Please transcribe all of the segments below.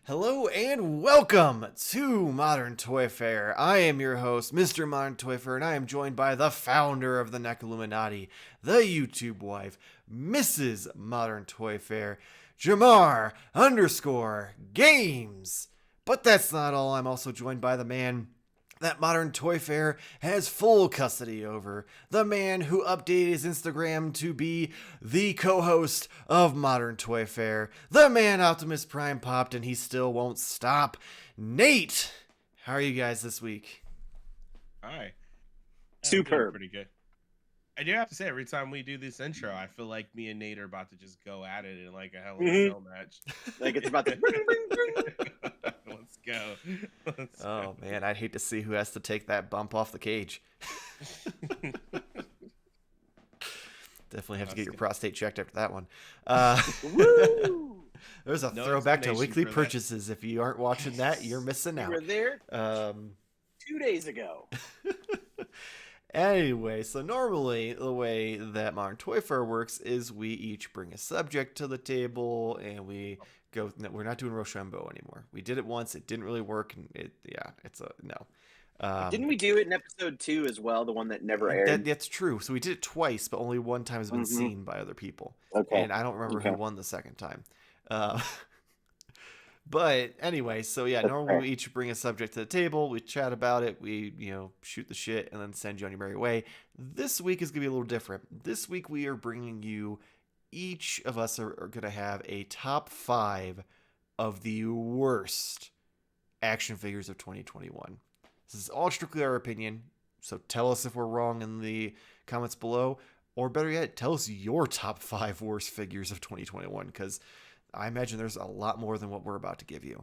Hello and welcome to Modern Toyfare. I am your host, Mr. Modern Toyfare, and I am joined by the founder of the Neca Illuminati, the YouTube wife, Mrs. Modern Toyfare, Jarmar _games. But that's not all. I'm also joined by the man that Modern Toyfare has full custody over. The man who updated his Instagram to be the co-host of Modern Toyfare. The man Optimus Prime popped and he still won't stop. Nate, how are you guys this week? Hi. Superb. Pretty good. I do have to say, every time we do this intro, I feel like me and Nate are about to just go at it in like a Hell in a Cell match. Like it's about to Let's go. Oh man, I'd hate to see who has to take that bump off the cage. Definitely have to get your prostate checked after that one. There's a throwback to weekly purchases. If you aren't watching that, you're missing out. You were there 2 days ago. Anyway, so normally the way that Modern Toyfare works is we each bring a subject to the table and we go. No, we're not doing Rochambeau anymore. We did it once; it didn't really work. And it's a no. Didn't we do it in episode 2 as well? The one that never aired. That's true. So we did it twice, but only one time has been seen by other people. Okay. And I don't remember who won the second time. But anyway, so yeah, normally we each bring a subject to the table, we chat about it, we, shoot the shit, and then send you on your merry way. This week is going to be a little different. This week we are bringing you, each of us are going to have a top 5 of the worst action figures of 2021. This is all strictly our opinion, so tell us if we're wrong in the comments below, or better yet, tell us your top 5 worst figures of 2021, because I imagine there's a lot more than what we're about to give you.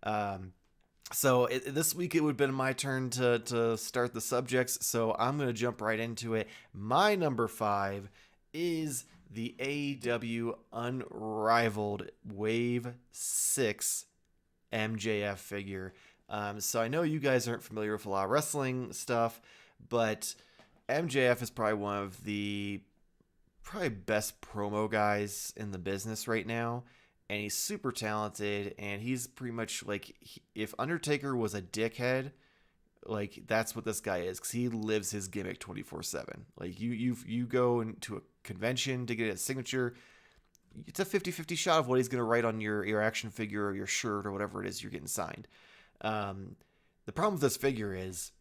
This week it would have been my turn to start the subjects, so I'm going to jump right into it. My number 5 is the AEW Unrivaled Wave 6 MJF figure. So I know you guys aren't familiar with a lot of wrestling stuff, but MJF is probably one of the best promo guys in the business right now. And he's super talented, and he's pretty much like, if Undertaker was a dickhead, like, that's what this guy is, because he lives his gimmick 24/7. Like, you go into a convention to get a signature, it's a 50-50 shot of what he's going to write on your action figure or your shirt or whatever it is you're getting signed. The problem with this figure is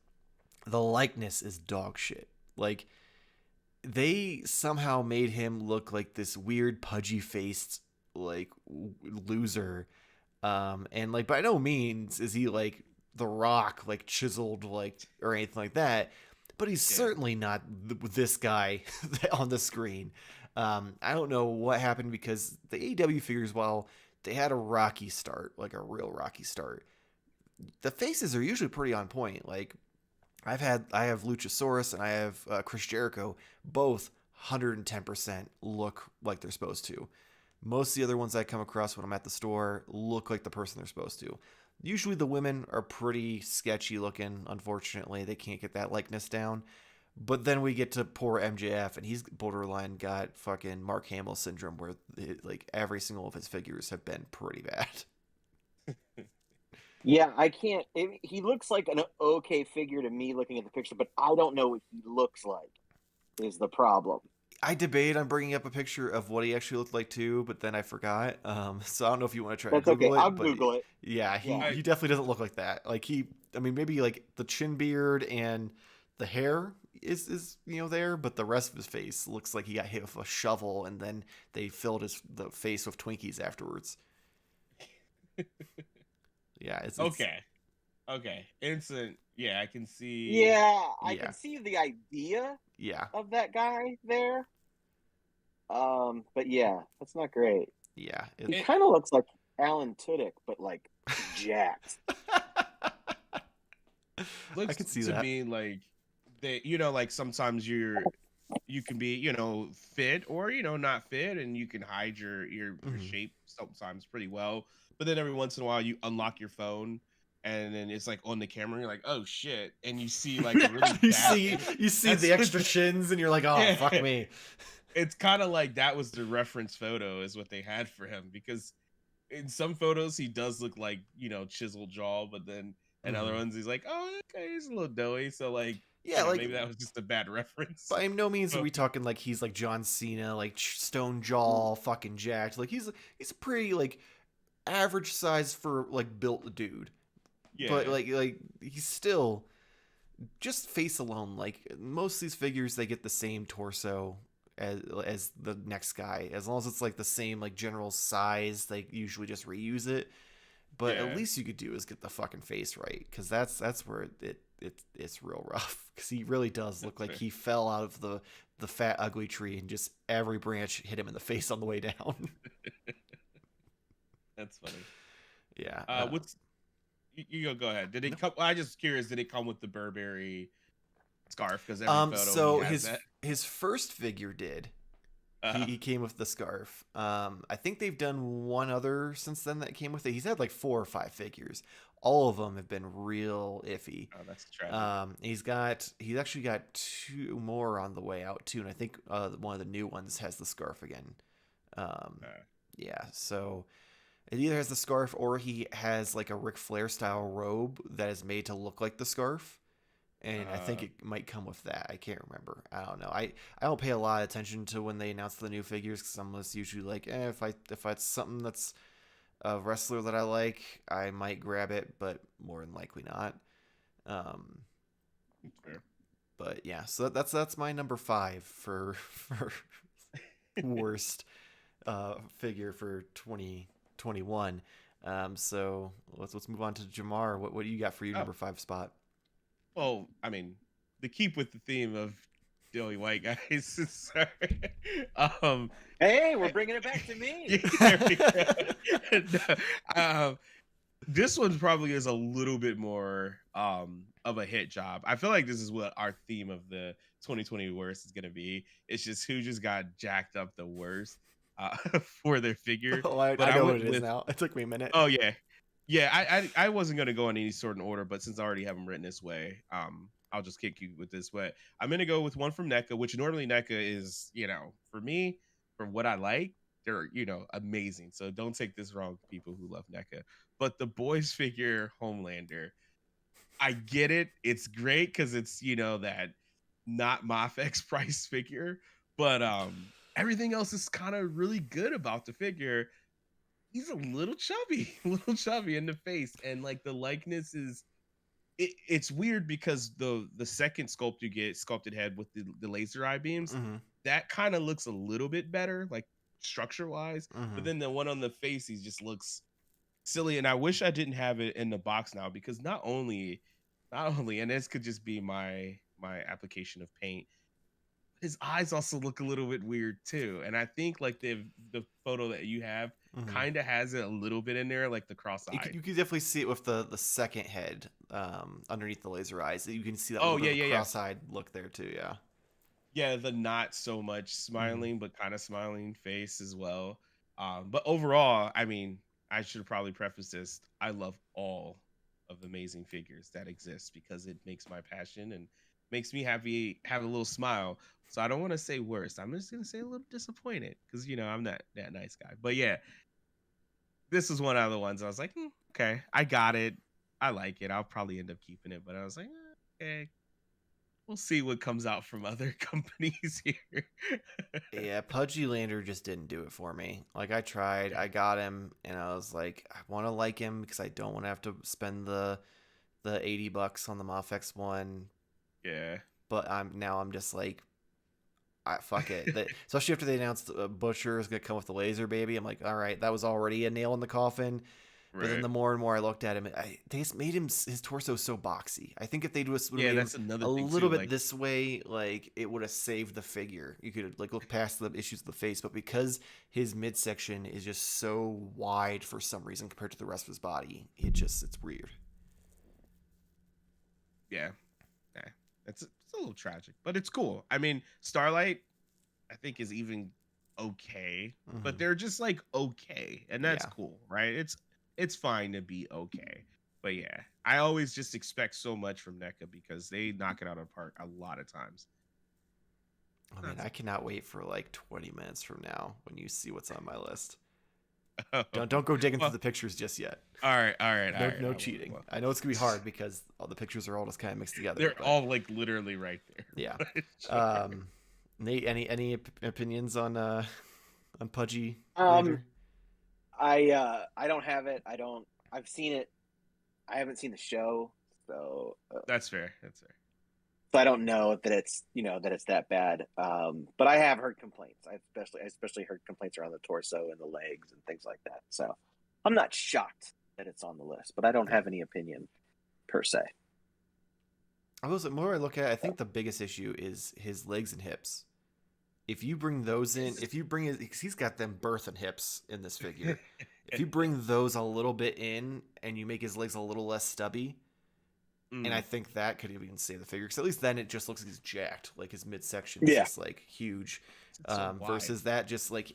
the likeness is dog shit. Like, they somehow made him look like this weird pudgy-faced like loser, and like by no means is he like The Rock, like chiseled, like, or anything like that, but he's certainly not this guy on the screen. I don't know what happened, because the AEW figures, while they had a rocky start, like a real rocky start, the faces are usually pretty on point. Like, I have Luchasaurus and I have Chris Jericho, both 110% look like they're supposed to. Most of the other ones I come across when I'm at the store look like the person they're supposed to. Usually the women are pretty sketchy looking, unfortunately. They can't get that likeness down. But then we get to poor MJF, and he's borderline got fucking Mark Hamill syndrome, where like every single of his figures have been pretty bad. Yeah, I can't. He looks like an okay figure to me looking at the picture, but I don't know what he looks like is the problem. I debate on bringing up a picture of what he actually looked like too, but then I forgot. So I don't know if you want to try That's to Google okay. it. I'll Google it. Yeah, he definitely doesn't look like that. Like, maybe like the chin beard and the hair is there, but the rest of his face looks like he got hit with a shovel and then they filled the face with Twinkies afterwards. Yeah, it's okay. Instant. Yeah, I can see. Yeah, I can see the idea. Yeah. Of that guy there. But yeah, that's not great. Yeah. He kind of looks like Alan Tudyk, but like jacked. Looks I can see to that. me like they, like sometimes you can be, fit or not fit, and you can hide your shape sometimes pretty well. But then every once in a while, you unlock your phone, and then it's like on the camera, and you're like, oh shit, and you see like a really you see the extra chins, and you're like, oh fuck me. It's kind of like that was the reference photo is what they had for him, because in some photos he does look like, you know, chiseled jaw, but then in other ones he's like, oh, okay, he's a little doughy. So like, Yeah, you know, like maybe that was just a bad reference. by no means are But we talking like he's like John Cena, like stone jaw, fucking jacked. Like he's a pretty like average size for like built dude. But yeah, like he's still just face alone. Like most of these figures, they get the same torso as the next guy. As long as it's like the same like general size, they usually just reuse it. But at yeah, least you could do is get the fucking face right, because that's where it's real rough. Because he really does look that's like fair. he fell out of the fat ugly tree and just every branch hit him in the face on the way down. That's funny. Yeah. What's you go ahead. Did No. it come? I just curious. Did it come with the Burberry scarf? Because every photo he So has that. his first figure did. Uh, He came with the scarf. I think they've done one other since then that came with it. He's had like 4 or 5 figures. All of them have been real iffy. oh, that's tragic. He's actually got 2 more on the way out too, and I think one of the new ones has the scarf again. Um, Uh, yeah, so it either has the scarf or he has like a Ric Flair style robe that is made to look like the scarf. And I think it might come with that. I can't remember. I don't know. I don't pay a lot of attention to when they announce the new figures because I'm just usually like, if it's something that's a wrestler that I like, I might grab it, but more than likely not. Um, fair. but yeah, so that's my number 5 for worst figure for 2021. So let's move on to Jamar. What do you got for your Oh, number 5 spot? well, I mean, to keep with the theme of Joey White guys. Sorry. Um, Hey, we're bringing it back to me. there we go. um, this one probably is a little bit more of a hit job. I feel like this is what our theme of the 2020 worst is going to be. It's just who just got jacked up the worst for their figure. Oh, I But I know what went it is with, now. It took me a minute. oh yeah, yeah. I wasn't going to go in any sort of order, but since I already have them written this way, I'll just kick you with this way. I'm going to go with one from Neca, which normally Neca is, you know, for me, for what I like, they're, you know, amazing. So don't take this wrong, people who love NECA. But the boys figure Homelander, I get it. It's great because it's, you know, that not Mafex price figure. But everything else is kind of really good about the figure. He's a little chubby, a little chubby in the face. And like the likeness is it's weird because the second sculpt you get, sculpted head with the laser eye beams, Mm-hmm. that kind of looks a little bit better, like structure wise. Mm-hmm. But then the one on the face, he just looks silly. And I wish I didn't have it in the box now because not only, and this could just be my application of paint. His eyes also look a little bit weird too. And I think like the photo that you have kind of has it a little bit in there, like the cross eye. You can definitely see it with the second head underneath the laser eyes. You can see that Oh little yeah, bit of yeah, cross-eyed look there too. Yeah. yeah, the not so much smiling but kind of smiling face as well. But overall, I mean, I should probably preface this, I love all of the amazing figures that exist because it makes my passion and makes me happy, have a little smile. So I don't want to say worse, I'm just gonna say a little disappointed because, you know, I'm not that nice guy. But yeah, this is one of the ones I was like, okay, I got it, I like it, I'll probably end up keeping it. But I was like, okay, we'll see what comes out from other companies here. Yeah, Pudgy Lander just didn't do it for me. Like I tried, I got him, and I was like, I want to like him because I don't want to have to spend the $80 on the Mafex one. Yeah. But I'm just like, fuck it. Especially after they announced Butcher is gonna come with the laser baby. I'm like, all right, that was already a nail in the coffin. But then the more and more I looked at him, they just made his torso so boxy. I think if they just would have made him a little bit this way, like it would have saved the figure. You could like look past the issues of the face, but because his midsection is just so wide for some reason compared to the rest of his body, it's weird. Yeah. Yeah. It's a little tragic, but it's cool. I mean, Starlight, I think is even okay, but they're just like okay, and that's cool, right? It's fine to be okay. But yeah, I always just expect so much from NECA because they knock it out of the park a lot of times. I mean, I cannot wait for like 20 minutes from now when you see what's on my list. Don't go digging Well, through the pictures just yet. all right. No cheating. I know it's gonna be hard because all the pictures are all just kind of mixed together. They're but, all like literally right there. Yeah. Nate, any opinions on Pudgy Vader? I don't have it. I've seen it. I haven't seen the show, so That's fair. so I don't know that it's that bad. But I have heard complaints. I especially heard complaints around the torso and the legs and things like that. So I'm not shocked that it's on the list, but I don't have any opinion per se. The more I look at it, I think the biggest issue is his legs and hips. If you bring those in, he's got them birth and hips in this figure. If you bring those a little bit in and you make his legs a little less stubby, and I think that could even save the figure, because at least then it just looks like he's jacked, like his midsection is just like huge, versus that just like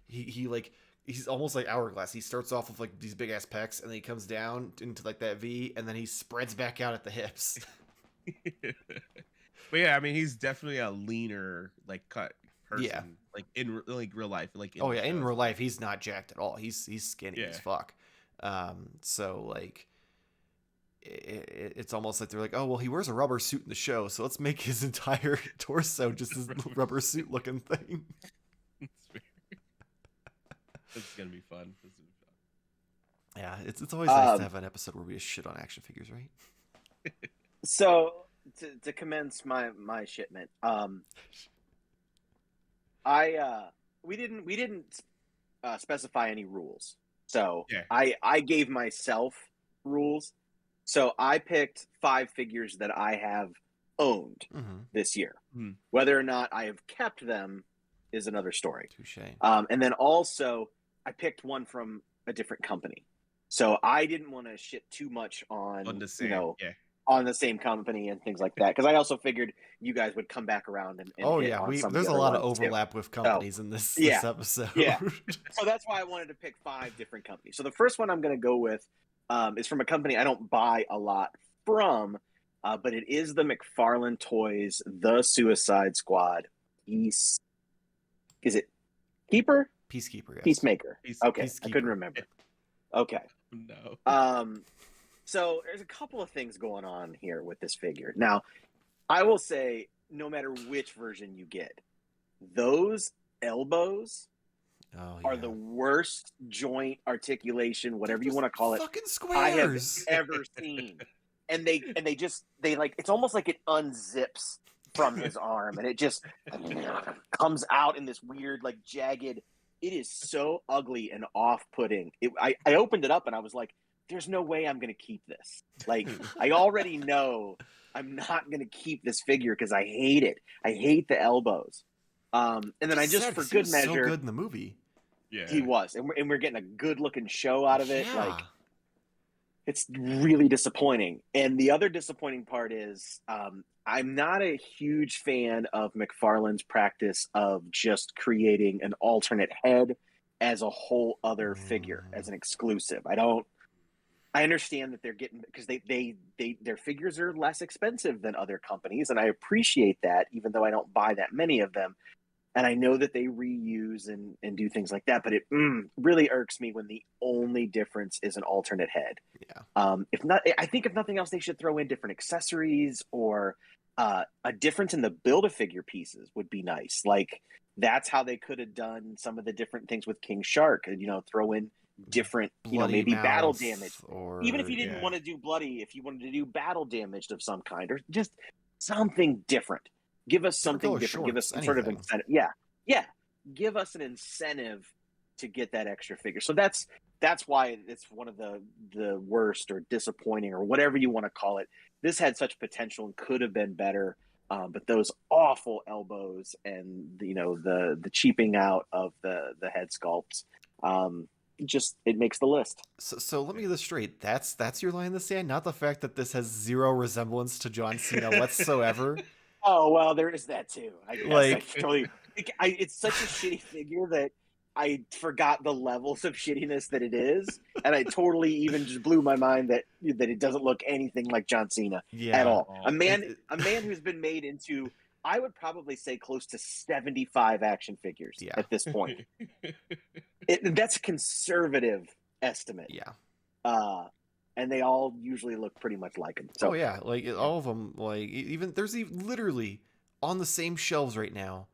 he's almost like Hourglass. He starts off with like these big ass pecs, and then he comes down into like that V, and then he spreads back out at the hips. But yeah, I mean, he's definitely a leaner, like cut person. Yeah. Like in like real life, like in real life, he's not jacked at all. He's skinny as fuck. So like, it's almost like they're like, oh well, he wears a rubber suit in the show, so let's make his entire torso just this rubber suit looking thing. It's gonna be fun. Yeah, it's always nice to have an episode where we just shit on action figures, right? So to commence my shipment, we didn't specify any rules. So yeah. I gave myself rules. So I picked 5 figures that I have owned this year. Whether or not I have kept them is another story. Touché. And then also I picked one from a different company. So I didn't want to shit too much on the same, on the same company and things like that, because I also figured you guys would come back around and there's a lot of overlap with companies in this episode. Yeah. So that's why I wanted to pick 5 different companies. So the first one I'm going to go with is from a company I don't buy a lot from, but it is the Mcfarland Toys, The Suicide Squad. Is it Keeper? Peacekeeper. Yes. Peacemaker. Okay, Peacekeeper. I couldn't remember. Okay. No. So there's a couple of things going on here with this figure. Now, I will say, no matter which version you get, those elbows are the worst joint articulation, whatever you want to call it, fucking squares I have ever seen. And they like, it's almost like it unzips from his arm, and it just comes out in this weird, like, jagged. It is so ugly and off-putting. I opened it up and I was like, there's no way I'm going to keep this. Like, I already know I'm not going to keep this figure because I hate it. I hate the elbows. And then I just, for good measure, so good in the movie. Yeah, he was, and we're getting a good-looking show out of it. Yeah. Like, it's really disappointing. And the other disappointing part is, I'm not a huge fan of McFarlane's practice of just creating an alternate head as a whole other figure, as an exclusive. I understand that they're getting, because their figures are less expensive than other companies, and I appreciate that, even though I don't buy that many of them. And I know that they reuse and do things like that, but it really irks me when the only difference is an alternate head. Yeah. I think if nothing else, they should throw in different accessories, or a difference in the Build-A-Figure pieces would be nice. Like, that's how they could have done some of the different things with King Shark. Throw in different, maybe battle damage. Or, even if you didn't want to do bloody, if you wanted to do battle damage of some kind, or just something different. Give us something different. Give us some sort of incentive. Yeah. Give us an incentive to get that extra figure. So that's why it's one of the worst or disappointing or whatever you want to call it. This had such potential and could have been better, but those awful elbows and the cheaping out of the head sculpts, it makes the list. So let me get this straight. That's your line in the sand, not the fact that this has zero resemblance to John Cena whatsoever. Oh, well, there is that too. I guess. It's such a shitty figure that I forgot the levels of shittiness that it is, and I totally even just blew my mind that it doesn't look anything like John Cena at all. A man who's been made into, I would probably say, close to 75 action figures at this point. That's a conservative estimate. Yeah. And they all usually look pretty much like him. So, oh yeah, like all of them. Like even there's even literally on the same shelves right now.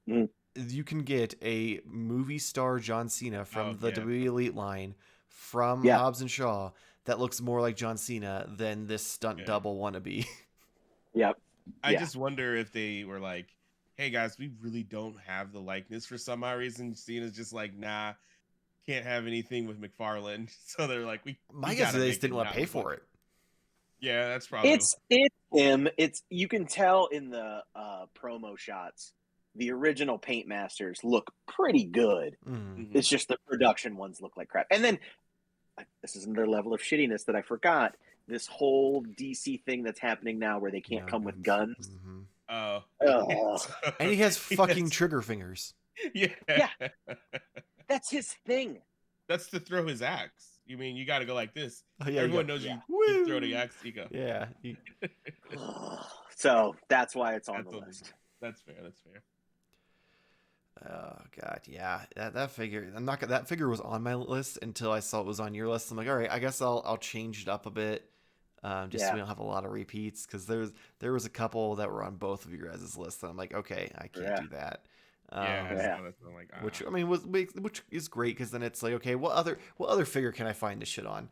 Mhm. You can get a movie star John Cena from the yeah. WWE Elite line from Yeah. Hobbs and Shaw that looks more like John Cena than this stunt double wannabe. Yep. I just wonder if they were like, hey guys, we really don't have the likeness for some odd reason. Cena's just like, nah, can't have anything with McFarland. So they're like, My guess is they just didn't want to pay for it. Yeah, that's probably it's him. You can tell in the promo shots, the original Paint Masters look pretty good. Mm. It's just the production ones look like crap. And then this is another level of shittiness that I forgot. This whole DC thing that's happening now where they can't come with guns. Mm-hmm. Oh. And he has fucking trigger fingers. Yeah. That's his thing. That's to throw his axe. You mean you got to go like this? Oh, yeah, Everyone knows you throw the axe. You go. Yeah. So that's why it's on the list. That's fair. That's fair. Oh god, yeah. That figure. That figure was on my list until I saw it was on your list. I'm like, all right, I guess I'll change it up a bit. So we don't have a lot of repeats, because there was a couple that were on both of your guys' lists, and I'm like, okay, I can't do that. Which I mean which is great, because then it's like, okay, what other figure can I find this shit on?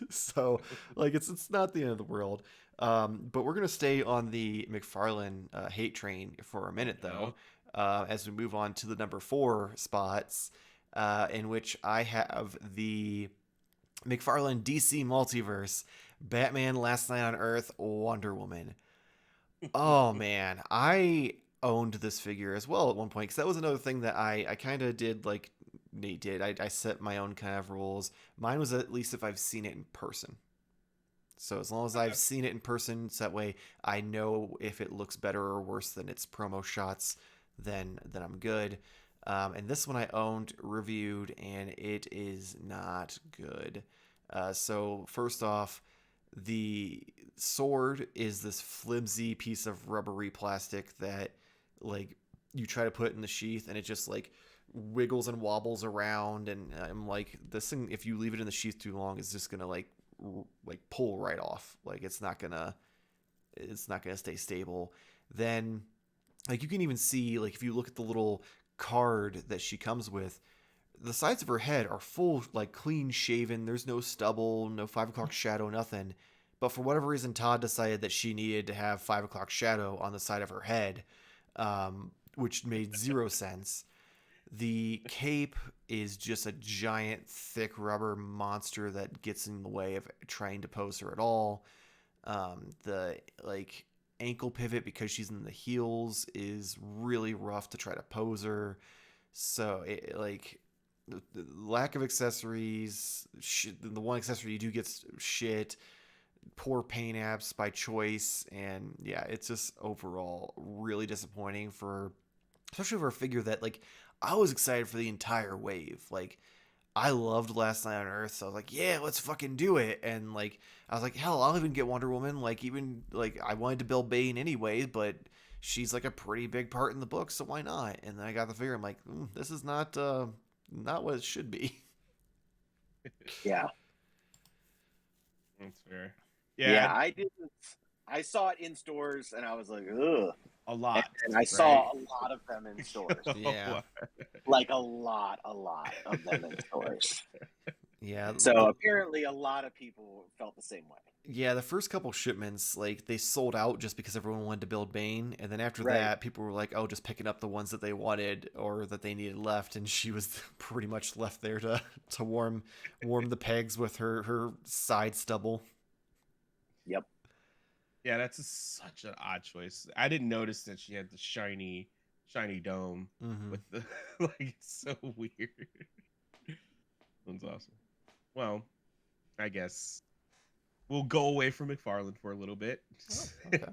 So like it's not the end of the world. But we're gonna stay on the McFarland hate train for a minute though, as we move on to the number 4 spots, in which I have the McFarland DC Multiverse, Batman, Last Night on Earth, Wonder Woman. Oh man, I owned this figure as well at one point, because that was another thing that I kind of did like Nate did. I set my own kind of rules. Mine was at least if I've seen it in person. So as long as I've seen it in person, so that way I know if it looks better or worse than its promo shots, then I'm good. And this one I owned, reviewed, and it is not good. So first off, the sword is this flimsy piece of rubbery plastic that like you try to put in the sheath and it just like wiggles and wobbles around, and I'm like, this thing, if you leave it in the sheath too long, is just gonna like pull right off. Like it's not gonna stay stable. Then like you can even see, like if you look at the little card that she comes with, the sides of her head are full, like clean shaven. There's no stubble, no 5 o'clock shadow, nothing. But for whatever reason, Todd decided that she needed to have 5 o'clock shadow on the side of her head, which made zero sense. The cape is just a giant, thick rubber monster that gets in the way of trying to pose her at all. The like ankle pivot, because she's in the heels, is really rough to try to pose her. So it, like the lack of accessories, the one accessory you do gets shit. Poor paint apps by choice, and yeah, it's just overall really disappointing especially for a figure that like I was excited for the entire wave. Like I loved Last Night on Earth, so I was like, yeah, let's fucking do it. And like I was like, hell, I'll even get Wonder Woman. Like even like I wanted to build Bane anyways, but she's like a pretty big part in the book, so why not? And then I got the figure. I'm like, this is not what it should be. Yeah, that's fair. Yeah, I didn't. I saw it in stores, and I was like, ugh. A lot. And I saw a lot of them in stores. Yeah. Like a lot of them in stores. Yeah. So apparently a lot of people felt the same way. Yeah, the first couple shipments, like, they sold out just because everyone wanted to build Bane. And then after that, people were like, oh, just picking up the ones that they wanted or that they needed left. And she was pretty much left there to warm the pegs with her side stubble. Yep. Yeah, that's such an odd choice. I didn't notice that she had the shiny dome with the like. It's so weird. That's awesome. Well, I guess we'll go away from McFarland for a little bit. Oh, okay.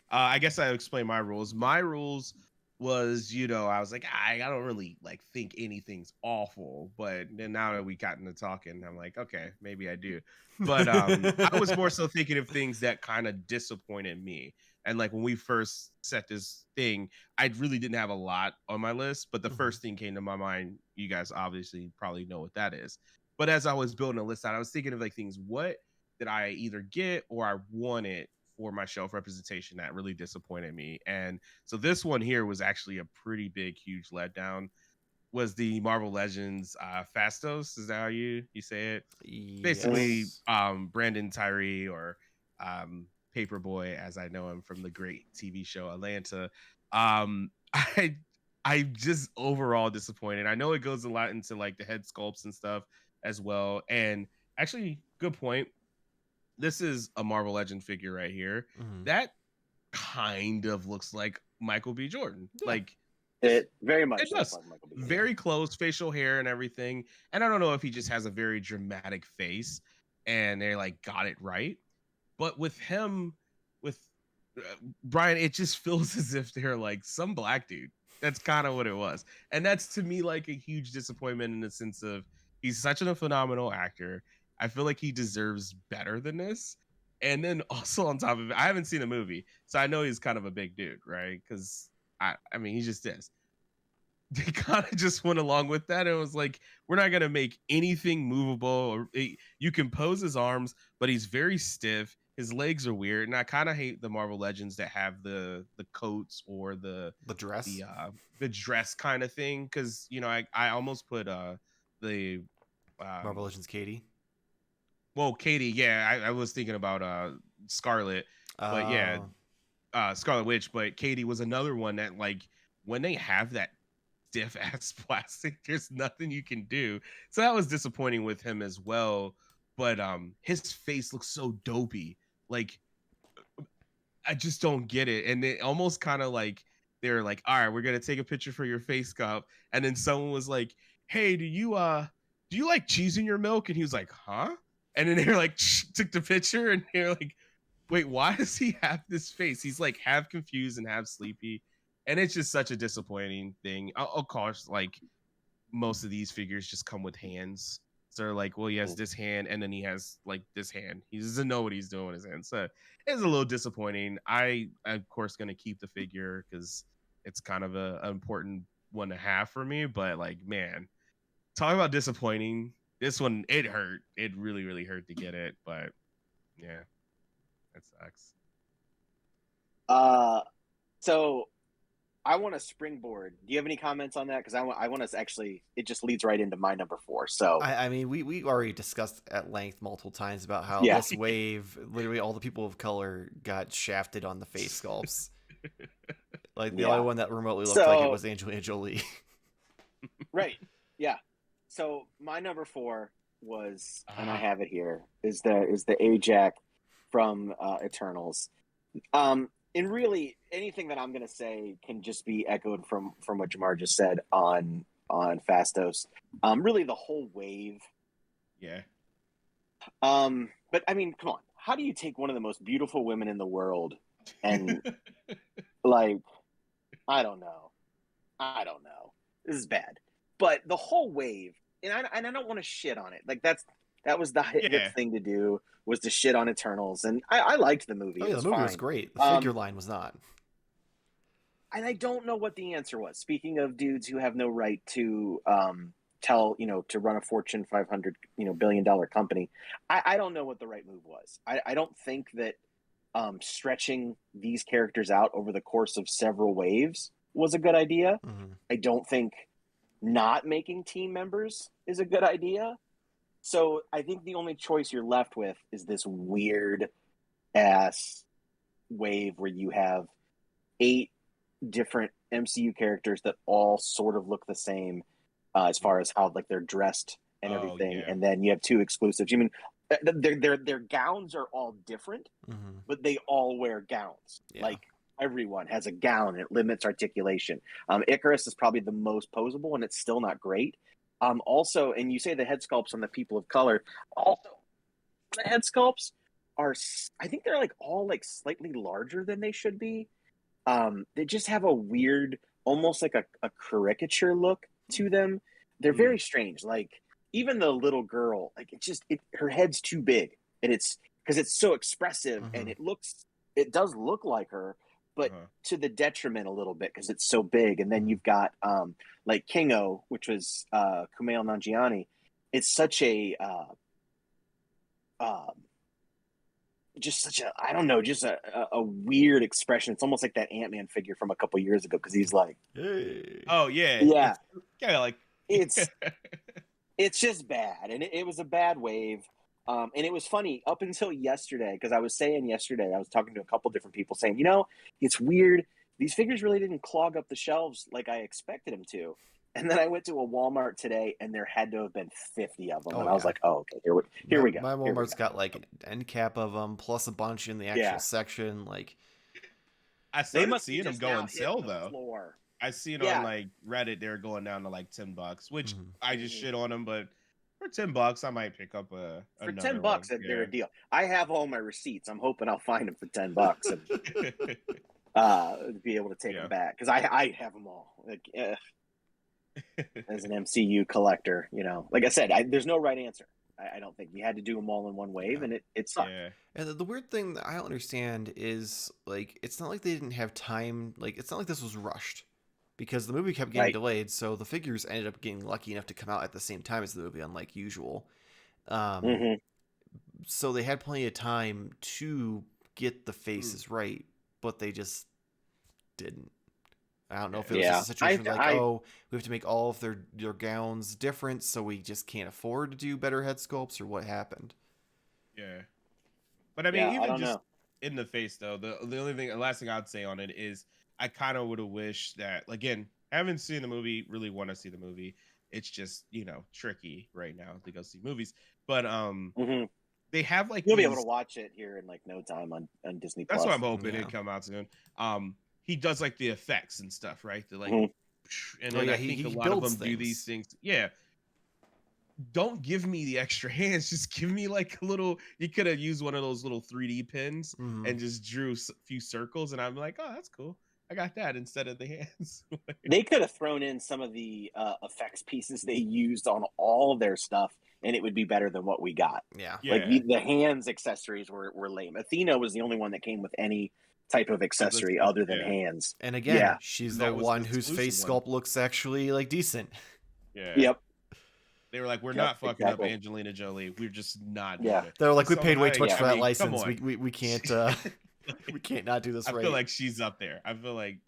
I guess I'll explain my rules. My rules was, I was like, I don't really like think anything's awful, but then now that we got into talking, I'm like, okay, maybe I do. But I was more so thinking of things that kind of disappointed me. And like when we first set this thing, I really didn't have a lot on my list, but the first thing came to my mind. You guys obviously probably know what that is. But as I was building a list out, I was thinking of like things, what did I either get or I wanted for my shelf representation that really disappointed me. And so this one here was actually a pretty big, huge letdown. Was the Marvel Legends Fastos? Is that how you say it? Yes. Basically, Brandon Tyree, or Paperboy, as I know him from the great TV show Atlanta. I just overall disappointed. I know it goes a lot into like the head sculpts and stuff as well. And actually, good point. This is a Marvel Legend figure right here. That kind of looks like Michael B. Jordan. Yeah. Like it very much it does. Like Michael B. Very close facial hair and everything. And I don't know if he just has a very dramatic face and they like got it right. But with him, with Brian, it just feels as if they're like some black dude. That's kind of what it was. And that's to me like a huge disappointment in the sense of he's such a phenomenal actor. I feel like he deserves better than this. And then also on top of it, I haven't seen the movie, so I know he's kind of a big dude, right? Because I mean, he just is. They kind of just went along with that. And it was like, we're not going to make anything movable. Or you can pose his arms, but he's very stiff. His legs are weird. And I kind of hate the Marvel Legends that have the coats or the dress, the dress kind of thing. Because, you know, I almost put the Marvel Legends Katie. Well, Katie, yeah, I was thinking about Scarlet, but yeah, Scarlet Witch. But Katie was another one that, like, when they have that stiff ass plastic, there's nothing you can do. So that was disappointing with him as well. But his face looks so dopey. Like, I just don't get it. And it almost kind of like they're like, all right, we're gonna take a picture for your face sculpt, and then someone was like, hey, do you like cheese in your milk? And he was like, huh? And then they're like, took the picture, and they're like, wait, why does he have this face? He's like half confused and half sleepy. And it's just such a disappointing thing. Of course, like most of these figures just come with hands. So they're like, well, he has this hand, and then he has like this hand. He doesn't know what he's doing with his hand. So it's a little disappointing. I'm, of course, going to keep the figure because it's kind of an important one to have for me. But like, man, talk about disappointing. This one, it hurt. It really, really hurt to get it. But yeah, that sucks. So I want to springboard. Do you have any comments on that? Because I want to actually, it just leads right into my number 4. So I mean, we already discussed at length multiple times about how this wave, literally all the people of color got shafted on the face sculpts. Like the only one that remotely looked like it was Angelina Jolie. Right. Yeah. So my number 4 was, and I have it here, is the Ajax from Eternals. And really, anything that I'm going to say can just be echoed from what Jarmar just said on Fastos. Really, the whole wave. Yeah. But I mean, come on. How do you take one of the most beautiful women in the world and like, I don't know. This is bad. But the whole wave, and I don't want to shit on it. Like that was the hip thing to do, was to shit on Eternals, and I liked the movie. Oh, yeah, the movie was great. The figure line was not. And I don't know what the answer was. Speaking of dudes who have no right to to run a Fortune 500 $1 billion company, I don't know what the right move was. I don't think that stretching these characters out over the course of several waves was a good idea. Mm-hmm. I don't think not making team members is a good idea. So I think the only choice you're left with is this weird ass wave where you have 8 different MCU characters that all sort of look the same as far as how like they're dressed and everything. And then you have 2 exclusives. I mean, their gowns are all different, but they all wear gowns. Yeah. Like everyone has a gown, and it limits articulation. Icarus is probably the most posable, and it's still not great. Also, and you say the head sculpts on the people of color. Also, the head sculpts are, I think they're like all like slightly larger than they should be. They just have a weird, almost like a caricature look to them. They're very strange. Like even the little girl, like her head's too big, and it's because it's so expressive, and it looks it does look like her, but to the detriment a little bit because it's so big. And then you've got like Kingo, which was Kumail Nanjiani. It's such a just such a, I don't know, just a weird expression. It's almost like that Ant-Man figure from a couple years ago because he's like, hey. Oh yeah, yeah, like it's just bad, and it was a bad wave. And it was funny up until yesterday because I was saying yesterday I was talking to a couple different people saying, it's weird. These figures really didn't clog up the shelves like I expected them to. And then I went to a Walmart today, and there had to have been 50 of them. I was like, "Oh, okay, here we go." My Walmart's got like an end cap of them, plus a bunch in the actual section. Like, I started seeing them go on sale though. Floor. I see it on like Reddit. They're going down to like $10, which I just shit on them. But for $10, I might pick up a. For $10, they're a deal. I have all my receipts. I'm hoping I'll find them for $10 and be able to take them back because I have them all. Like, as an MCU collector, like I said, there's no right answer. I don't think we had to do them all in one wave, and it sucked. Yeah. And the weird thing that I don't understand is like it's not like they didn't have time. Like it's not like this was rushed because the movie kept getting delayed, so the figures ended up getting lucky enough to come out at the same time as the movie, unlike usual. So they had plenty of time to get the faces right, but they just didn't. I don't know if it was just a situation we have to make all of their gowns different, so we just can't afford to do better head sculpts, or what happened. Yeah, but I mean, even just in the face though, the last thing I'd say on it is I kind of would have wished that, again, haven't seen the movie, really want to see the movie. It's just tricky right now to go see movies, but they have like you'll be able to watch it here in like no time on Disney Plus. That's what I'm hoping it come out soon. He does like the effects and stuff, right? They're like, and then I think a lot of them do these things. Yeah. Don't give me the extra hands. Just give me like a little. You could have used one of those little 3D pins and just drew a few circles, and I'm like, oh, that's cool. I got that instead of the hands. They could have thrown in some of the effects pieces they used on all of their stuff, and it would be better than what we got. Yeah. Like the hands accessories were lame. Athena was the only one that came with any type of accessory other than hands. And again, she's the one whose face sculpt looks actually like decent. Yeah. Yep. They were like, we're not fucking up Angelina Jolie. We're just not doing it. They're like, we paid way too much for that license. We can't we can't not do this right. I feel like she's up there. I feel like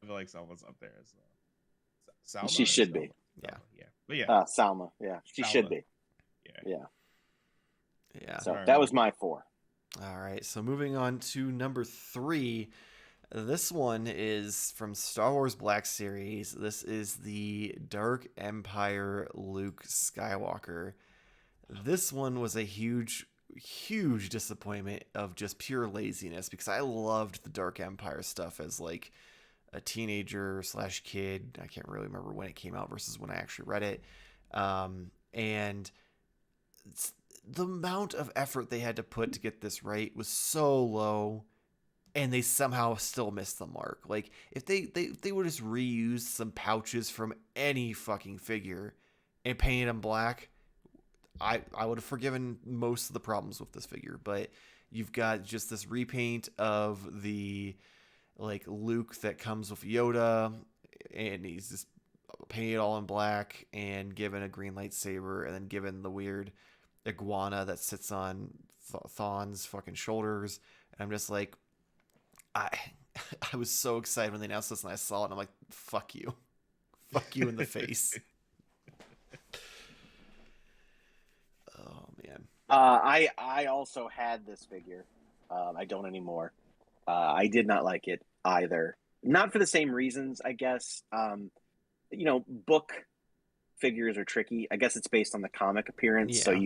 Salma's up there as well. Salma, she should be. Yeah. But Salma. Yeah. She should be. Yeah. So that was my 4. All right, so moving on to number 3. This one is from Star Wars Black Series. This is the Dark Empire Luke Skywalker. This one was a huge disappointment of just pure laziness because I loved the Dark Empire stuff as like a teenager / kid. I can't really remember when it came out versus when I actually read it. And the amount of effort they had to put to get this right was so low, and they somehow still missed the mark. Like, if they would just reuse some pouches from any fucking figure and painted them black, I would have forgiven most of the problems with this figure. But you've got just this repaint of the like Luke that comes with Yoda, and he's just painted all in black and given a green lightsaber, and then given the weird iguana that sits on Thawne's fucking shoulders. And I'm just like, I was so excited when they announced this and I saw it and I'm like, fuck you in the face. Oh man. I also had this figure. I don't anymore. I did not like it either. Not for the same reasons, I guess. Book figures are tricky. I guess it's based on the comic appearance. So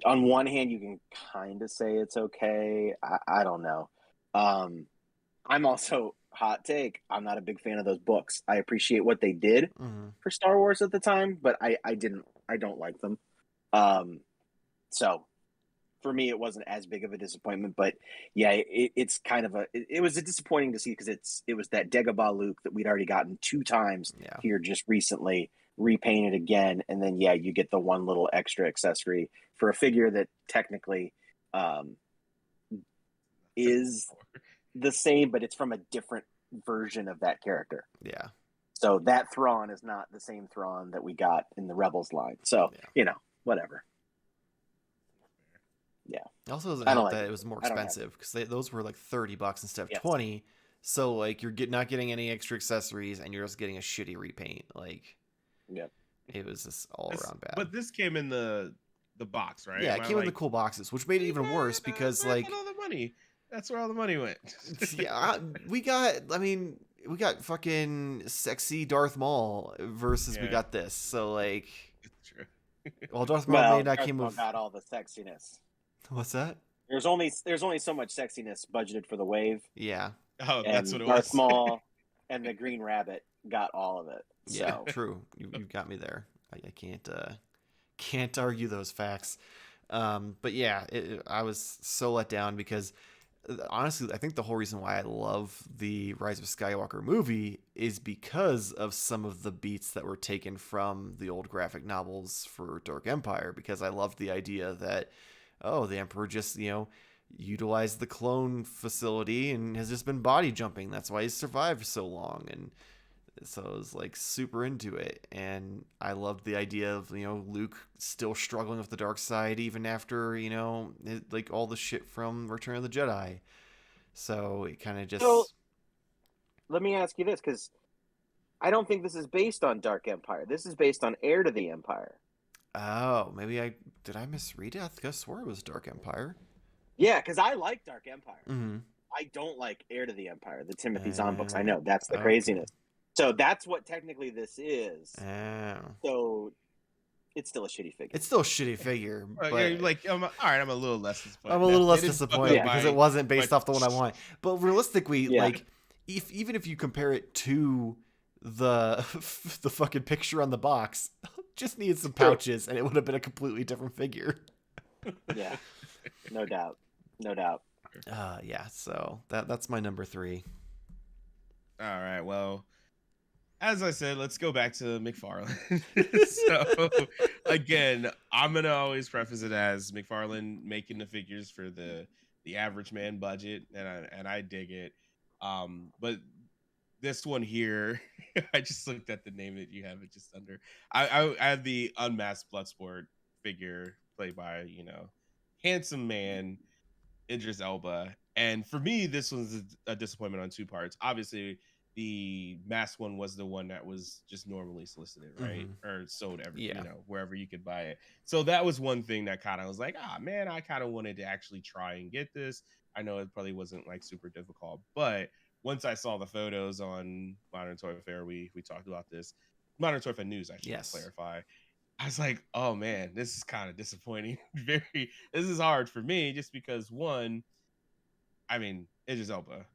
on one hand, you can kind of say it's okay. I don't know. I'm also, hot take, I'm not a big fan of those books. I appreciate what they did for Star Wars at the time, but I don't like them. So for me, it wasn't as big of a disappointment, but yeah, it's kind of it was disappointing to see because it was that Dagobah Luke that we'd already gotten 2 times here just recently, repainted again, and then you get the one little extra accessory for a figure that technically is the same, but it's from a different version of that character. Yeah. So that Thrawn is not the same Thrawn that we got in the Rebels line. So, whatever. Yeah. It also doesn't help that it was more expensive because those were like $30 instead of 20. So like you're not getting any extra accessories and you're just getting a shitty repaint. Like, it was just all around bad. But this came in the box, right? Yeah, it came in the cool boxes, which made it even worse because like all the money. That's where all the money went. Yeah, we got fucking sexy Darth Maul versus we got this. So like, it's true. Well, Darth Maul may not came with got all the sexiness. What's that? There's only so much sexiness budgeted for the wave. Yeah. Oh, that's what it Darth was. Darth Maul and the Green Rabbit got all of it. So. Yeah, true. You got me there. I can't argue those facts. But yeah, I was so let down because honestly, I think the whole reason why I love the Rise of Skywalker movie is because of some of the beats that were taken from the old graphic novels for Dark Empire, because I loved the idea that, the Emperor just, utilized the clone facility and has just been body jumping. That's why he's survived so long. And so I was like super into it. And I loved the idea of, Luke still struggling with the dark side even after, like all the shit from Return of the Jedi. So it kind of just... So, let me ask you this, because I don't think this is based on Dark Empire. This is based on Heir to the Empire. Oh, maybe did I misread it? I think I swore it was Dark Empire. Yeah, because I like Dark Empire. Mm-hmm. I don't like Heir to the Empire, the Timothy Zahn books. I know, that's the craziness. So that's what technically this is. Oh. So it's still a shitty figure. It's still a shitty figure. But all right, I'm a little less disappointed. I'm a little less disappointed because it wasn't based off the one I want. But realistically, like, even if you compare it to the fucking picture on the box, just needed some pouches and it would have been a completely different figure. Yeah, no doubt. Yeah, so that's my number 3. All right, well, as I said, let's go back to Mcfarland. So again, I'm gonna always preface it as Mcfarland making the figures for the average man budget, and I dig it. But this one here, I just looked at the name that you have it just under. I had the unmasked Bloodsport figure played by handsome man Idris Elba, and for me this was a disappointment on 2 parts. Obviously, the masked one was the one that was just normally solicited, right? Mm-hmm. Or sold wherever you could buy it. So that was one thing that kind of was like, man, I kind of wanted to actually try and get this. I know it probably wasn't like super difficult, but once I saw the photos on Modern Toyfare, we talked about this. Modern Toyfare News, I should clarify. I was like, oh man, this is kind of disappointing. This is hard for me just because one, I mean, Idris Elba,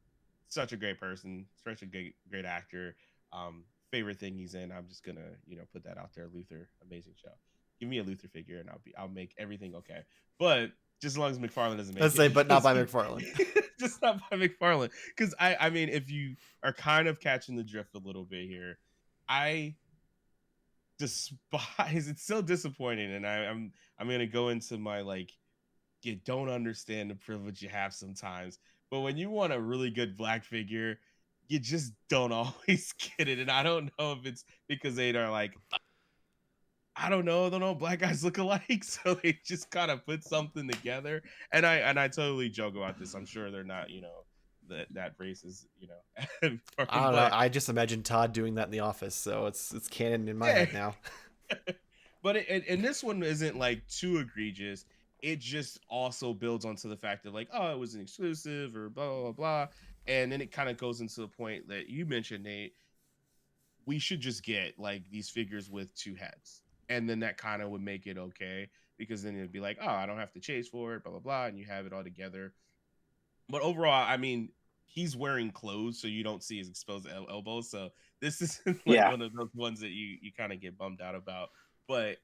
such a great person, such a great actor. Favorite thing he's in, I'm just gonna put that out there. Luther, amazing show. Give me a Luther figure and I'll make everything okay. But just as long as McFarlane doesn't make it. But not by McFarlane. Just not by McFarlane. Because I mean, if you are kind of catching the drift a little bit here, I despise. It's so disappointing, and I'm gonna go into my you don't understand the privilege you have sometimes. But when you want a really good black figure, you just don't always get it. And I don't know if it's because they are I don't know, black guys look alike, so they just kind of put something together. And I totally joke about this. I'm sure they're not, that race is, I don't know. I just imagine Todd doing that in the office, so it's canon in my head now. But and this one isn't too egregious. It just also builds onto the fact that it was an exclusive or blah, blah, blah. And then it kind of goes into the point that you mentioned, Nate. We should just get these figures with 2 heads. And then that kind of would make it okay, because then it'd be I don't have to chase for it, blah, blah, blah. And you have it all together. But overall, I mean, he's wearing clothes, so you don't see his exposed elbows. So this isn't one of those ones that you kind of get bummed out about. But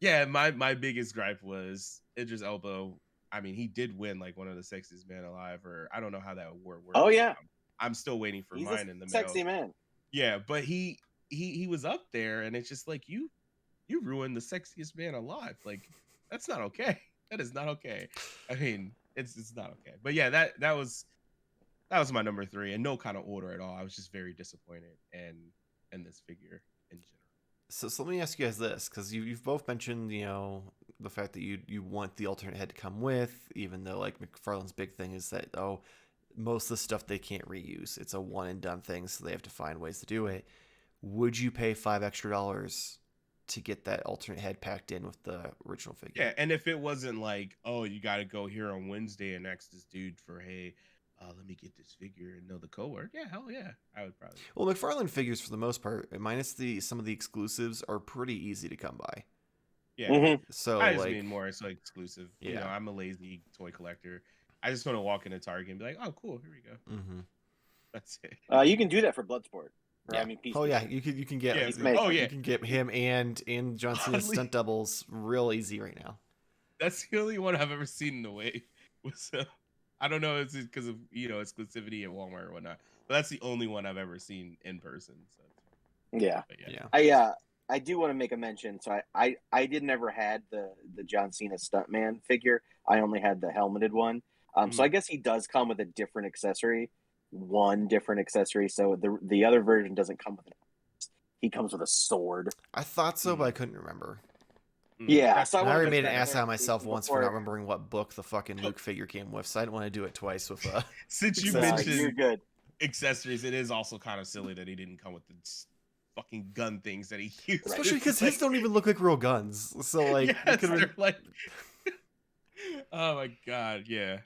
yeah, my biggest gripe was Idris Elba. I mean, he did win one of the sexiest men alive, or I don't know how that award works. Oh yeah, I'm still waiting for mine in the mail. Sexy man. Yeah, but he was up there, and it's just you ruined the sexiest man alive. That's not okay. That is not okay. I mean, it's not okay. But yeah, that was that was my number 3, and no kind of order at all. I was just very disappointed in this figure in general. So let me ask you guys this, because you've both mentioned, the fact that you want the alternate head to come with, even though like McFarlane's big thing is that most of the stuff they can't reuse. It's a one and done thing, so they have to find ways to do it. Would you pay $5 extra to get that alternate head packed in with the original figure? Yeah, and if it wasn't like, oh, you got to go here on Wednesday and ask this dude for, hey, let me get this figure and know the code. Yeah, hell yeah, I would probably. Well, McFarland figures, for the most part, minus some of the exclusives, are pretty easy to come by. Yeah. Mm-hmm. So I just mean more, it's like exclusive. Yeah. I'm a lazy toy collector. I just want to walk into Target and be like, oh, cool, here we go. Mm-hmm. That's it. You can do that for Bloodsport. Yeah. You can get. Yeah. You can get him and John Cena's stunt doubles real easy right now. That's the only one I've ever seen in the wave. I don't know if it's because of exclusivity at Walmart or whatnot, but that's the only one I've ever seen in person. So. Yeah. I do want to make a mention. So I did never had the John Cena Stuntman figure. I only had the helmeted one. So I guess he does come with a different accessory, one different accessory. So the other version doesn't come with it. He comes with a sword. I thought so, but I couldn't remember. Yeah, so I already made an ass out of myself once for not remembering what book the fucking Luke figure came with, so I didn't want to do it twice with Since you mentioned accessories, it is also kind of silly that he didn't come with the fucking gun things that he used. Especially because his don't even look like real guns. So like, oh my god, yeah.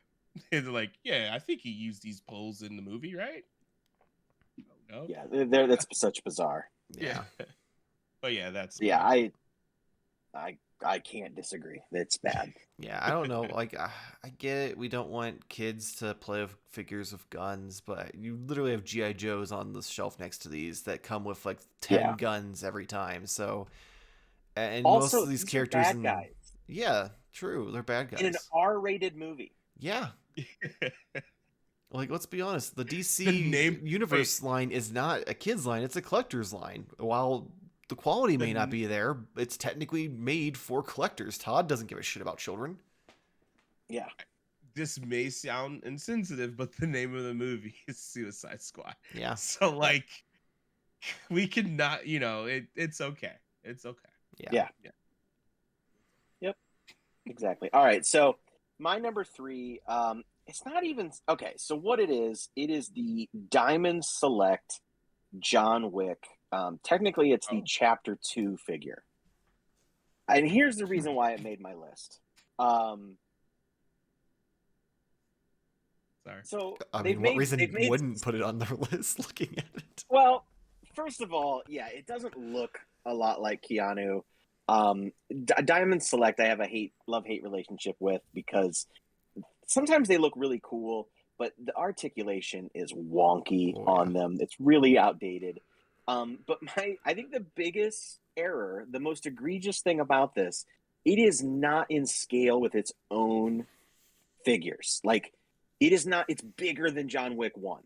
It's like, yeah, I think he used these poles in the movie, right? No. Yeah, that's such bizarre. Yeah. But yeah, that's I can't disagree. It's bad. Yeah, I don't know. Like, I get it. We don't want kids to play with figures with guns, but you literally have G.I. Joes on the shelf next to these that come with like 10 guns every time. So, and also, most of these characters, bad guys. Yeah, true. They're bad guys in an R-rated movie. Yeah. Like, let's be honest. The DC Universe line is not a kid's line; it's a collector's line. While the quality may not be there, it's technically made for collectors. Todd doesn't give a shit about children. Yeah. This may sound insensitive, but the name of the movie is Suicide Squad. Yeah. So, like, we cannot, it's okay. It's okay. Yeah. Yep. Exactly. All right. So, my number 3, it's not even... Okay, so what it is the Diamond Select John Wick. Technically, it's the Chapter 2 figure. And here's the reason why it made my list. Sorry. So, I mean, what reason wouldn't put it on their list looking at it? Well, first of all, yeah, it doesn't look a lot like Keanu. Diamond Select, I have a love-hate relationship with because sometimes they look really cool, but the articulation is wonky on them. It's really outdated. But I think the biggest error, the most egregious thing about this, it is not in scale with its own figures. Like, it is not, it's bigger than John Wick 1.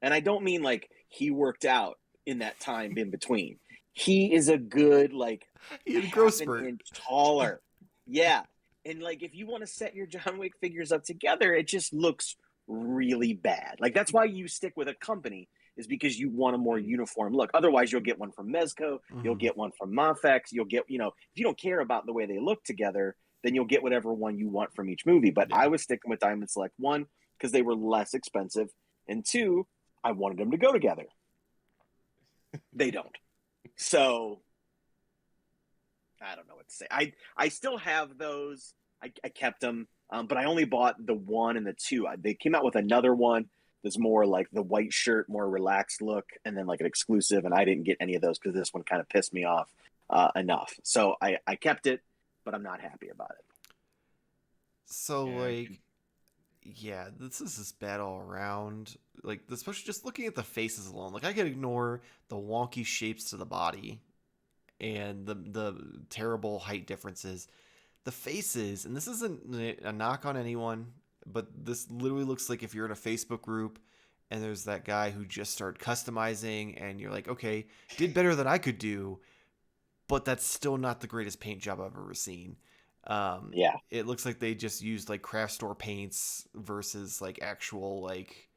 And I don't mean like he worked out in that time in between. He is a good, like, he had a growth spurt. Inch taller. Yeah. And like, if you want to set your John Wick figures up together, it just looks really bad. Like, that's why you stick with a company, is because you want a more uniform look. Otherwise, you'll get one from Mezco, you'll get one from Mafex, you'll get, if you don't care about the way they look together, then you'll get whatever one you want from each movie. But I was sticking with Diamond Select, 1, because they were less expensive, and 2, I wanted them to go together. They don't. So, I don't know what to say. I still have those. I kept them, but I only bought the 1 and the 2. They came out with another one that's more like the white shirt, more relaxed look, and then like an exclusive, and I didn't get any of those because this one kind of pissed me off enough. So I kept it, but I'm not happy about it. So, yeah, this is just bad all around. Like, especially just looking at the faces alone. Like, I could ignore the wonky shapes to the body and the terrible height differences. The faces, and this isn't a knock on anyone, but this literally looks like if you're in a Facebook group and there's that guy who just started customizing and you're like, okay, did better than I could do, but that's still not the greatest paint job I've ever seen. It looks like they just used like craft store paints versus like actual like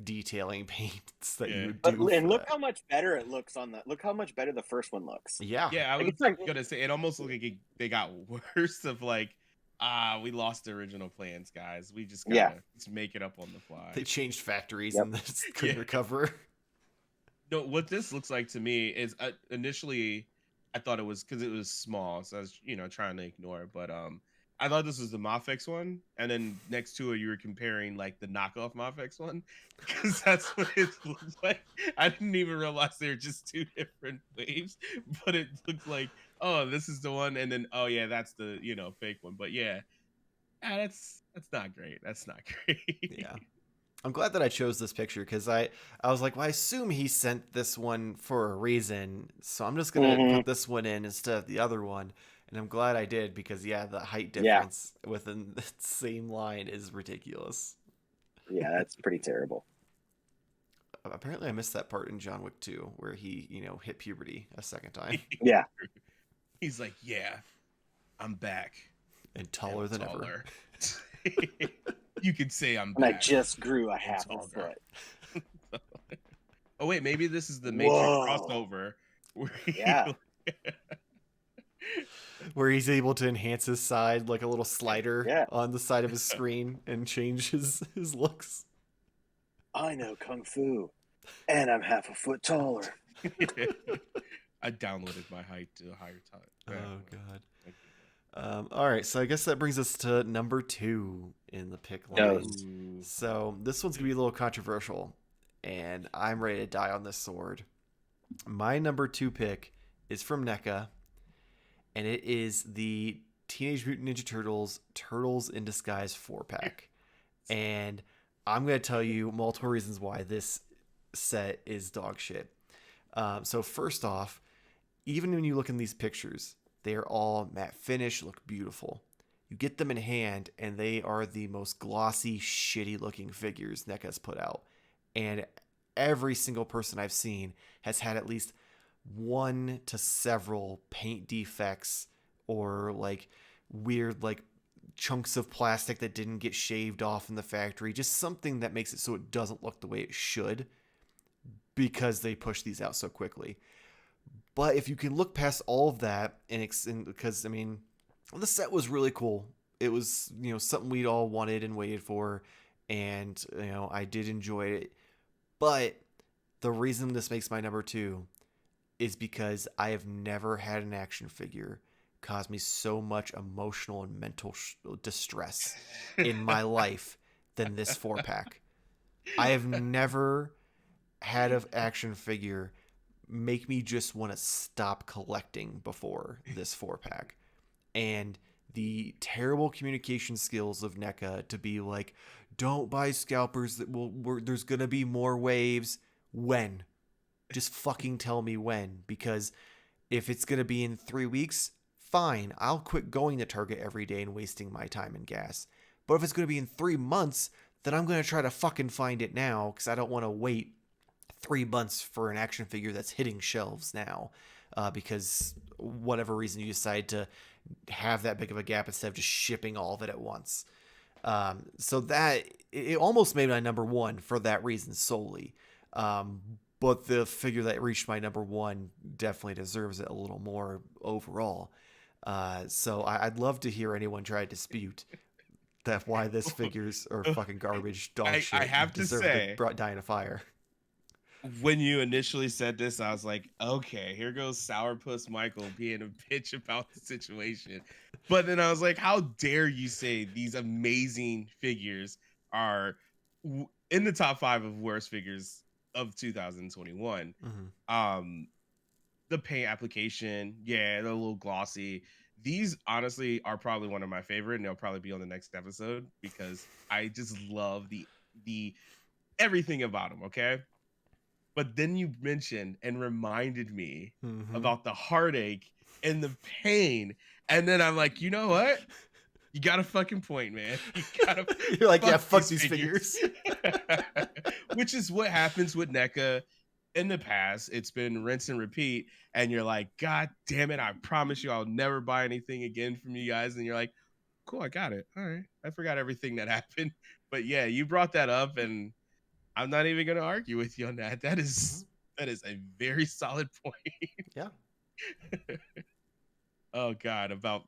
detailing paints that you would But do. and look how much better it looks on the. Look how much better the first one looks. Yeah. Yeah, I Like, was it's like gonna say it almost looked like they got worse of like, we lost the original plans, guys. We just gotta just make it up on the fly. They changed factories Yep. and this couldn't recover. No, what this looks like to me is initially I thought it was because it was small, so I was trying to ignore it. But I thought this was the Mafex one, and then next to it you were comparing like the knockoff Mafex one, because that's what it looks like. I didn't even realize they were just two different waves, but it looks like, oh, this is the one, and then oh yeah, that's the fake one. But yeah, that's not great. That's not great. Yeah. I'm glad that I chose this picture because I was like, well, I assume he sent this one for a reason, so I'm just gonna put this one in instead of the other one. And I'm glad I did because the height difference within the same line is ridiculous. Yeah, that's pretty terrible. Apparently, I missed that part in John Wick 2 where he hit puberty a second time. Yeah, he's like, yeah, I'm back and taller than ever. You could say I'm and back. I just grew a half a foot. Oh wait, maybe this is the Matrix crossover. Where he's able to enhance his side like a little slider on the side of his screen and change his looks. I know Kung Fu, and I'm half a foot taller. I downloaded my height to a higher time. Oh, God. All right, so I guess that brings us to number 2 in the pick line. So this one's going to be a little controversial, and I'm ready to die on this sword. My number 2 pick is from Neca, and it is the Teenage Mutant Ninja Turtles Turtles in Disguise 4-pack. And I'm going to tell you multiple reasons why this set is dog shit. So first off, even when you look in these pictures, they are all matte finish, look beautiful. You get them in hand, and they are the most glossy, shitty-looking figures NECA's put out. And every single person I've seen has had at least one to several paint defects or like weird like chunks of plastic that didn't get shaved off in the factory. Just something that makes it so it doesn't look the way it should because they push these out so quickly. But if you can look past all of that, because I mean, the set was really cool. It was something we'd all wanted and waited for, and I did enjoy it. But the reason this makes my number 2 is because I have never had an action figure cause me so much emotional and mental distress in my life than this 4-pack. I have never had an action figure make me just want to stop collecting before this 4-pack. And the terrible communication skills of NECA to be like, don't buy scalpers, there's gonna be more waves. When? Just fucking tell me when, because if it's gonna be in 3 weeks, fine, I'll quit going to Target every day and wasting my time and gas. But if it's gonna be in 3 months, then I'm gonna try to fucking find it now, because I don't want to wait 3 months for an action figure that's hitting shelves now, because whatever reason you decide to have that big of a gap instead of just shipping all of it at once. So that it almost made my number 1 for that reason solely. But the figure that reached my number 1 definitely deserves it a little more overall. So I'd love to hear anyone try to dispute that why this figures are fucking garbage, dog shit. I have to say, die in a fire. When you initially said this, I was like, okay, here goes Sourpuss Michael being a bitch about the situation. But then I was like, how dare you say these amazing figures are in the top 5 of worst figures of 2021. The paint application, they're a little glossy. These honestly are probably one of my favorite, and they'll probably be on the next episode because I just love the everything about them. Okay. But then you mentioned and reminded me about the heartache and the pain. And then I'm like, you know what? You got a fucking point, man. You're like, yeah, fuck these figures. Which is what happens with NECA in the past. It's been rinse and repeat. And you're like, God damn it. I promise you I'll never buy anything again from you guys. And you're like, cool, I got it. All right. I forgot everything that happened. But yeah, you brought that up, and I'm not even gonna argue with you on that. That is a very solid point. Yeah. Oh God, about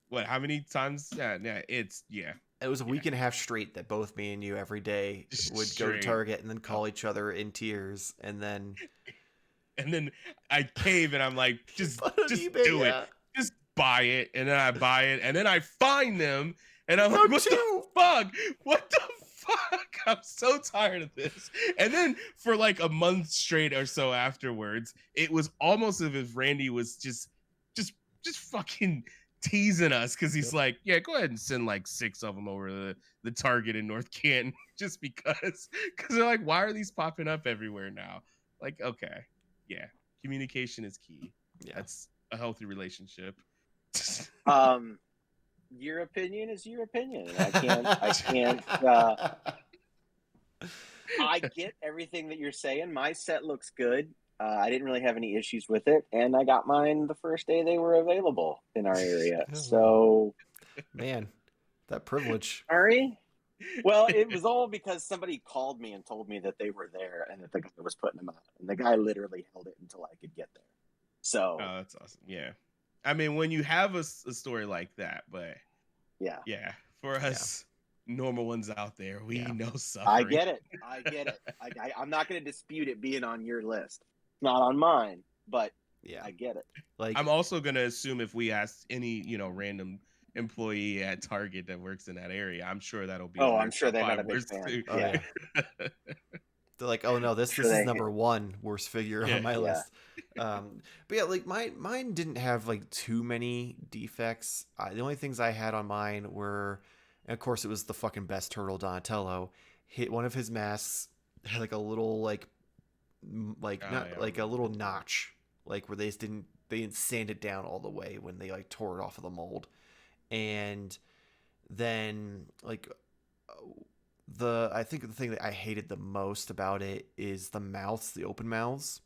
what? How many times? Yeah, it's It was a week and a half straight that both me and you every day would go to Target and then call each other in tears, and then I cave and I'm like, just eBay, do it, just buy it, and then I buy it, and then I find them, and I'm like, what the fuck? What the fuck? I'm so tired of this. And then for like a month straight or so afterwards, it was almost as if Randy was just fucking teasing us, because he's like, yeah, go ahead and send like 6 of them over the Target in North Canton, just because they're like, why are these popping up everywhere now? Like, okay, yeah, communication is key. Yeah. That's a healthy relationship. Your opinion is your opinion. I can't I get everything that you're saying. My set looks good. I didn't really have any issues with it, and I got mine the first day they were available in our area. So, man, that privilege. Sorry. Well, it was all because somebody called me and told me that they were there and that the guy was putting them out, and the guy literally held it until I could get there. So, oh, that's awesome. Yeah, I mean, when you have a story like that, but yeah, for us normal ones out there, we know suffering. I get it. I'm not going to dispute it being on your list. Not on mine, but I get it. Like, I'm also going to assume if we ask any, random employee at Target that works in that area, I'm sure that'll be. Oh, I'm sure they're not a big fan. Too. Oh, yeah. They're like, oh no, this is number 1 worst figure on my list. But yeah, like mine didn't have like too many defects. The only things I had on mine were, and of course, it was the fucking best turtle, Donatello. Hit one of his masks had like a little like a little notch, like where they didn't sand it down all the way when they like tore it off of the mold. And then like I think the thing that I hated the most about it is the mouths, the open mouths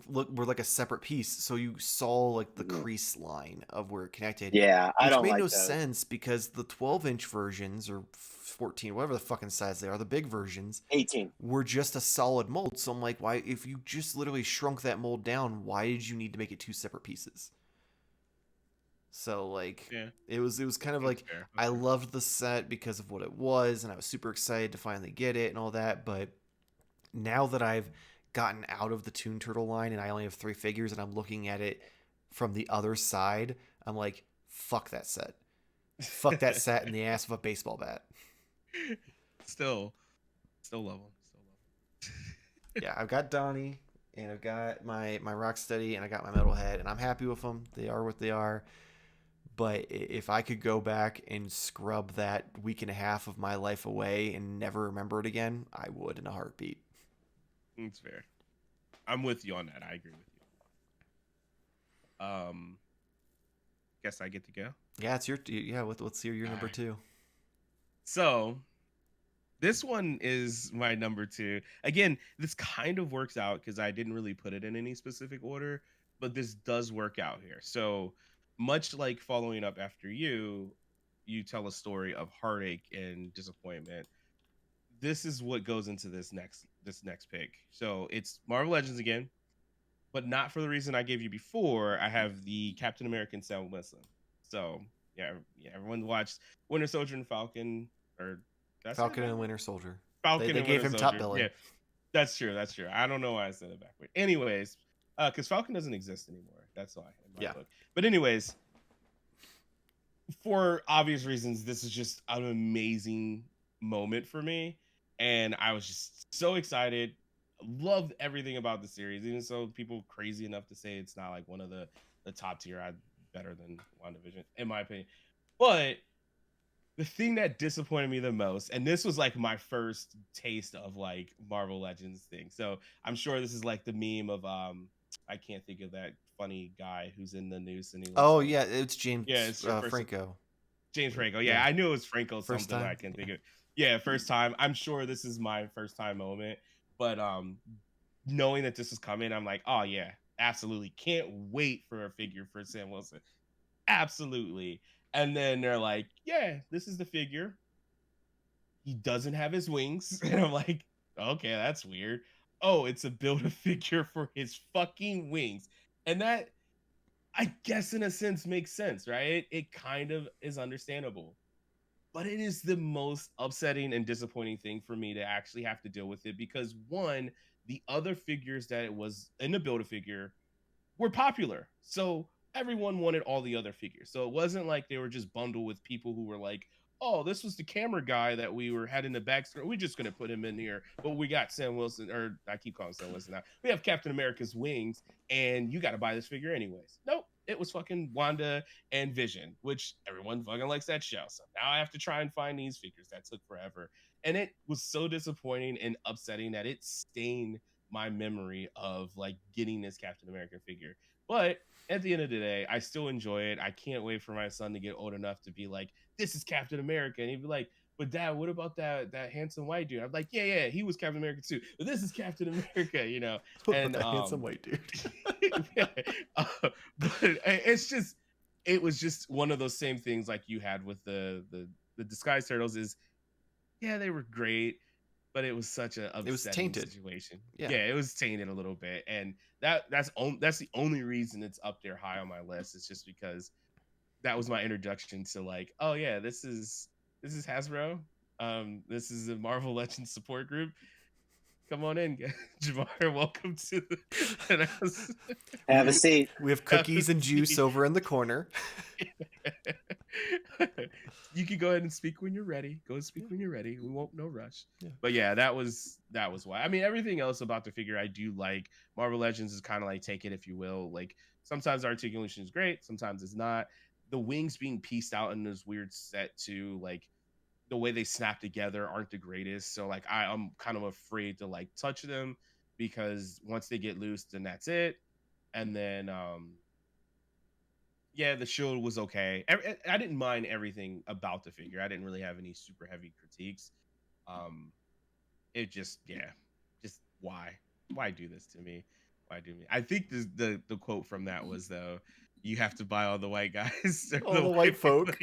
were like a separate piece, so you saw like the crease line of where it connected. Yeah, I don't which made like no those. sense, because the 12-inch versions, or 14, whatever the fucking size they are, the big versions, 18, were just a solid mold. So I'm like, why, if you just literally shrunk that mold down, why did you need to make it 2 separate pieces? So like, it was kind of like, I loved the set because of what it was, and I was super excited to finally get it and all that. But now that I've gotten out of the Toon Turtle line and I only have 3 figures and I'm looking at it from the other side, I'm like, fuck that set. Fuck that set in the ass of a baseball bat. Still love them. Yeah, I've got Donnie, and I've got my Rocksteady, and I got my Metalhead, and I'm happy with them. They are what they are. But if I could go back and scrub that week and a half of my life away and never remember it again, I would in a heartbeat. That's fair. I'm with you on that. I agree with you. Guess I get to go. Yeah, it's your let's hear your number 2. So, this one is my number 2. Again, this kind of works out because I didn't really put it in any specific order, but this does work out here. So, much like following up after you tell a story of heartache and disappointment. This is what goes into this next pick. So it's Marvel Legends again, but not for the reason I gave you before. I have the Captain American Sam Wilson. So yeah, everyone watched Winter Soldier and Falcon, or Falcon and Winter Soldier. Falcon. They gave him top billing. Yeah, that's true. I don't know why I said it backward. Anyways, because Falcon doesn't exist anymore. That's why. In my book. But anyways, for obvious reasons, this is just an amazing moment for me. And I was just so excited. Loved everything about the series, even so people crazy enough to say it's not like one of the top tier, better than WandaVision, in my opinion. But the thing that disappointed me the most, and this was like my first taste of like Marvel Legends thing. So I'm sure this is like the meme of I can't think of that funny guy who's in the news. And it's James. Yeah, it's Franco. James Franco. Yeah, I knew it was Franco. First something time. I can't think of. Yeah, first time. I'm sure this is my first time moment, but knowing that this is coming, I'm like, oh yeah, absolutely. Can't wait for a figure for Sam Wilson. Absolutely. And then they're like, yeah, this is the figure. He doesn't have his wings. And I'm like, Okay, that's weird. Oh, it's a Build-A-Figure for his fucking wings. And that, I guess in a sense, makes sense, right? It kind of is understandable. But it is the most upsetting and disappointing thing for me to actually have to deal with it because, one, the other figures that it was in the Build-A-Figure were popular. So everyone wanted all the other figures. So it wasn't like they were just bundled with people who were like, oh, this was the camera guy that we had in the back. We're just going to put him in here. But we got Sam Wilson, or I keep calling Sam Wilson now. We have Captain America's wings, and you got to buy this figure anyways. Nope. It was fucking Wanda and Vision, which everyone fucking likes that show. So now I have to try and find these figures. That took forever. And it was so disappointing and upsetting that it stained my memory of like getting this Captain America figure. But at the end of the day, I still enjoy it. I can't wait for my son to get old enough to be like, this is Captain America. And he'd be like, but Dad, what about that handsome white dude? I'm like, yeah, he was Captain America too. But this is Captain America, you know. And handsome white dude. But it was just one of those same things like you had with the Disguised Turtles is, yeah, they were great, but it was such a upsetting situation. Yeah, it was tainted a little bit, and that's the only reason it's up there high on my list. It's just because that was my introduction to like, oh yeah, this is Hasbro. This is a Marvel Legends support group. Come on in, Jarmar. Welcome to the. Have a seat. We have cookies and juice over in the corner. You can go ahead and speak when you're ready. Go speak when you're ready. We won't, no rush. Yeah. But yeah, that was why. I mean, everything else about the figure I do like. Marvel Legends is kind of like take it if you will. Like sometimes the articulation is great, sometimes it's not. The wings being pieced out in this weird set too, like the way they snap together aren't the greatest. So like I'm kind of afraid to like touch them because once they get loose, then that's it. And then yeah, the shield was okay. I didn't mind everything about the figure. I didn't really have any super heavy critiques. It just why do this to me? Why do me? I think the quote from that was though, you have to buy all the white guys, all the white folk.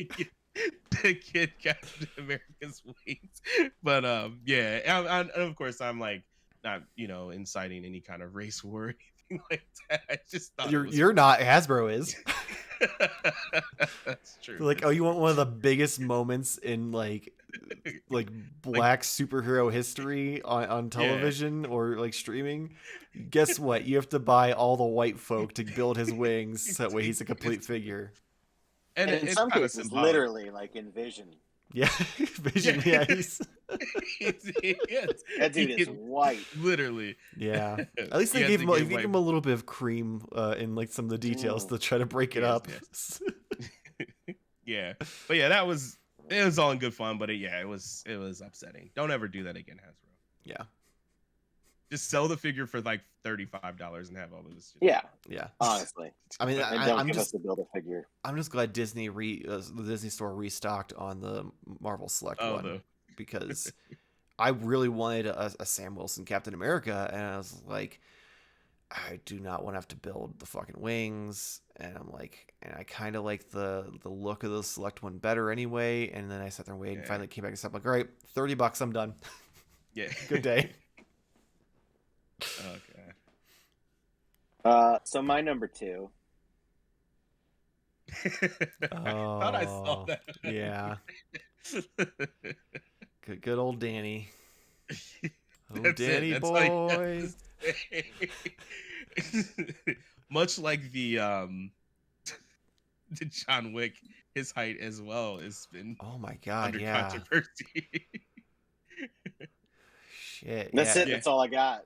The kid Captain America's wings. But yeah, and of course I'm like not inciting any kind of race war or anything like that. I just thought you're not. Hasbro is. That's true. Like, oh, you want one of the biggest moments in like black superhero history on television or like streaming? Guess what? You have to buy all the white folk to build his wings. So that way he's a complete figure. And in some cases, literally, like in Vision. Yeah, Vision. Yeah, that dude is white. Literally. Yeah. At least they gave him a little bit of cream in like some of the details to try to break it up. Yes. Yeah, but yeah, it was all in good fun. But it was upsetting. Don't ever do that again, Hasbro. Yeah. Just sell the figure for like $35 and have all of this. Yeah. Honestly, I mean, I'm just to build a figure. I'm just glad Disney the Disney Store restocked on the Marvel Select one because I really wanted a Sam Wilson Captain America, and I was like, I do not want to have to build the fucking wings, and I'm like, and I kind of like the look of the Select one better anyway. And then I sat there and waited, and finally came back and said, like, all right, $30, I'm done. Yeah, good day. Okay. So my number 2. Thought I saw that. Yeah. Good old Danny. Oh, Danny boy. Much like the John Wick, his height as well has been my god, under controversy. Shit. That's it. That's all I got.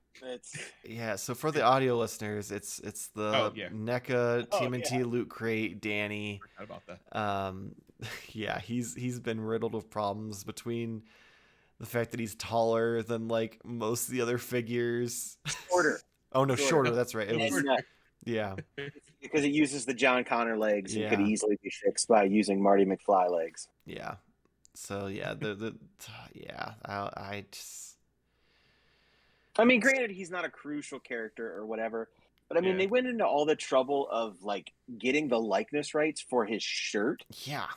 So for the audio listeners, it's the NECA Tmnt Loot Crate Danny. Forgot about that. Yeah, he's been riddled with problems between the fact that he's taller than like most of the other figures. Shorter. Oh no, shorter. That's right. It was. Yeah. Because it uses the John Connor legs and could easily be fixed by using Marty McFly legs. Yeah. So yeah, I just. I mean, granted, he's not a crucial character or whatever, but I mean, they went into all the trouble of like getting the likeness rights for his shirt. Yeah.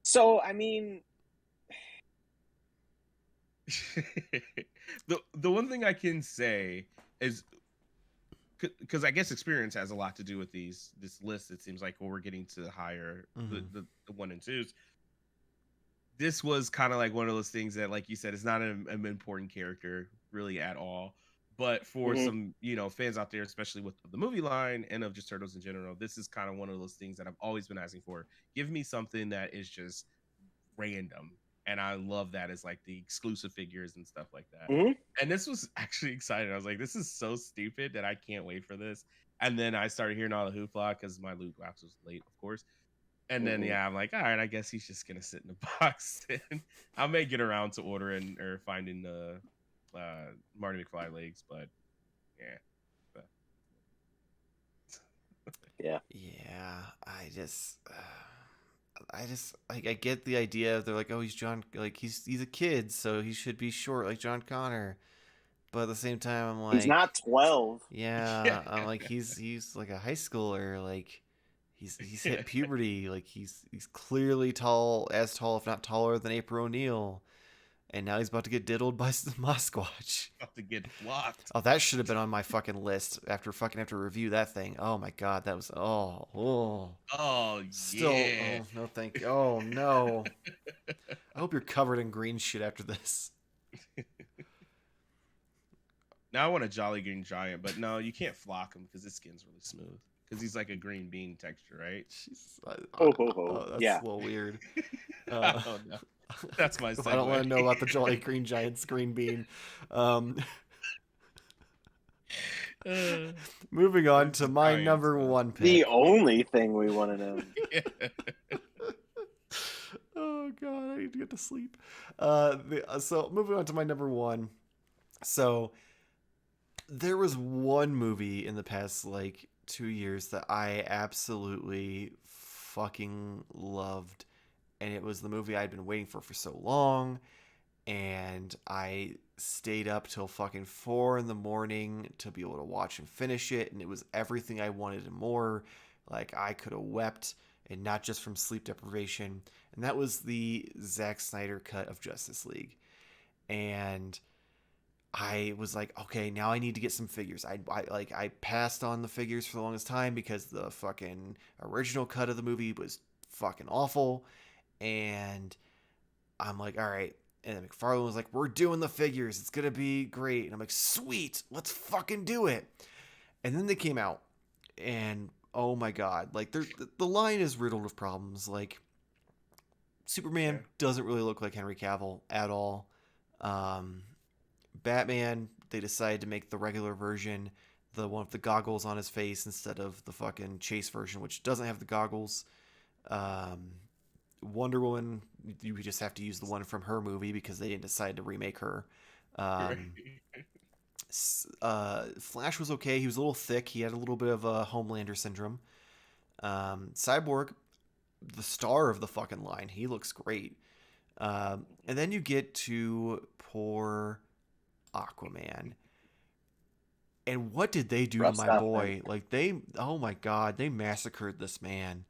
So I mean, The one thing I can say is because I guess experience has a lot to do with this list. It seems like when we're getting to higher the one and twos, this was kind of like one of those things that, like you said, is not an important character really at all. But for some, fans out there, especially with the movie line and of just Turtles in general, this is kind of one of those things that I've always been asking for. Give me something that is just random. And I love that as like the exclusive figures and stuff like that. And this was actually exciting. I was like, this is so stupid that I can't wait for this. And then I started hearing all the hoopla because my loot box was late, of course. And then I'm like, all right, I guess he's just gonna sit in the box. And I may get around to ordering or finding the Marty McFly legs, but yeah. I get the idea. They're like, oh, he's John, like he's a kid, so he should be short like John Connor. But at the same time, I'm like, he's not 12. Yeah, I'm like he's like a high schooler, like. He's hit puberty, like he's clearly tall, if not taller than April O'Neil, and now he's about to get diddled by Mosquatch. About to get flocked. Oh, that should have been on my fucking list after have to review that thing. Oh my god, that was still no thank you. Oh no. I hope you're covered in green shit after this. Now I want a Jolly Green Giant, but no, you can't flock him because his skin's really smooth. Because he's like a green bean texture, right? That's a little weird. Oh, no. That's my segue. I don't want to know about the Jolly Green Giant's green bean. Moving on to my number one pick. The only thing we want to know. Oh, God, I need to get to sleep. So moving on to my number one. So there was one movie in the past, 2 years that I absolutely fucking loved, and it was the movie I'd been waiting for so long, and I stayed up till fucking 4 a.m. to be able to watch and finish it, and it was everything I wanted and more. Like, I could have wept, and not just from sleep deprivation, and that was the Zack Snyder cut of Justice League. And I was like, okay, now I need to get some figures. I passed on the figures for the longest time because the fucking original cut of the movie was fucking awful. And I'm like, all right. And then Mcfarland was like, we're doing the figures. It's going to be great. And I'm like, sweet, let's fucking do it. And then they came out. And oh my God, the line is riddled with problems. Like, Superman doesn't really look like Henry Cavill at all. Batman, they decided to make the regular version the one with the goggles on his face instead of the fucking Chase version, which doesn't have the goggles. Wonder Woman, you just have to use the one from her movie because they didn't decide to remake her. Flash was okay. He was a little thick. He had a little bit of a Homelander syndrome. Cyborg, the star of the fucking line, he looks great. And then you get to poor Aquaman, and what did they do to my boy? Man. Oh my God, they massacred this man.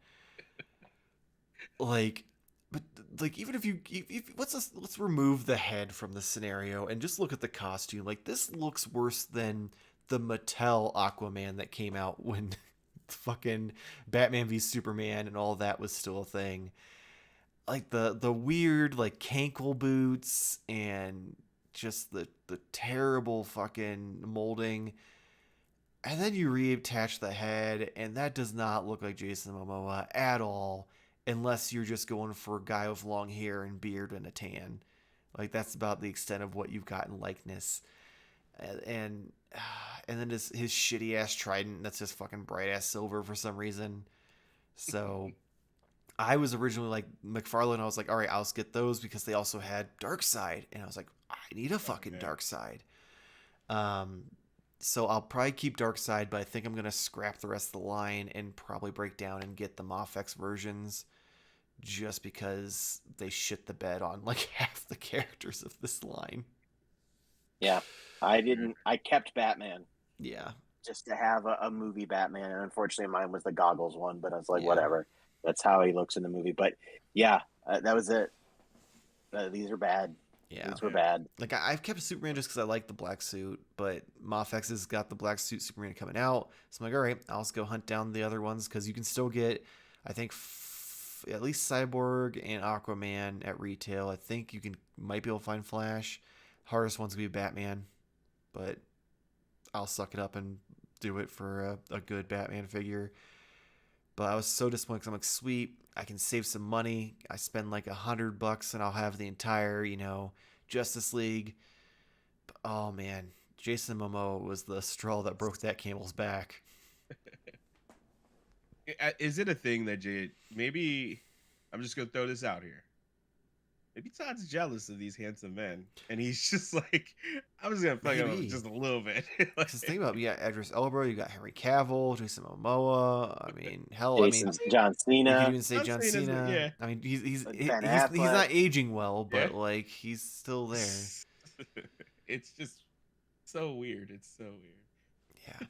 Even if let's remove the head from the scenario and just look at the costume. Like, this looks worse than the Mattel Aquaman that came out when fucking Batman v Superman and all that was still a thing. Like the weird cankle boots and just the terrible fucking molding, and then you reattach the head, and that does not look like Jason Momoa at all, unless you're just going for a guy with long hair and beard and a tan. Like, that's about the extent of what you've got in likeness. And then his shitty ass trident that's just fucking bright ass silver for some reason. So I was originally like Mcfarland. I was like, all right, I'll get those because they also had Darkseid, and I was like, I need a fucking Darkseid. So I'll probably keep Darkseid, but I think I'm gonna scrap the rest of the line and probably break down and get the Mafex versions, just because they shit the bed on half the characters of this line. Yeah, I kept Batman. Yeah, just to have a movie Batman, and unfortunately mine was the goggles one. But I was like, whatever. That's how he looks in the movie. But yeah, that was it. These are bad. Yeah. These were bad. Like I've kept Superman just because I like the black suit, but Mafex has got the black suit Superman coming out, so I'm like, all right, I'll just go hunt down the other ones because you can still get, I think, at least Cyborg and Aquaman at retail. I think you might be able to find Flash. Hardest one's gonna be Batman, but I'll suck it up and do it for a good Batman figure. But I was so disappointed because I'm like, sweet, I can save some money. I spend like $100 and I'll have the entire, Justice League. But, oh man, Jason Momoa was the straw that broke that camel's back. Is it a thing that maybe I'm just gonna throw this out here? Maybe Todd's jealous of these handsome men, and he's just like, I'm just gonna fuck him just a little bit. Just think about it. You got Idris Elba, you got Henry Cavill, Jason Momoa. I mean, hell, John Cena. You could even say John Cena. Yeah. I mean, he's not aging well, but like he's still there. It's just so weird. It's so weird. Yeah.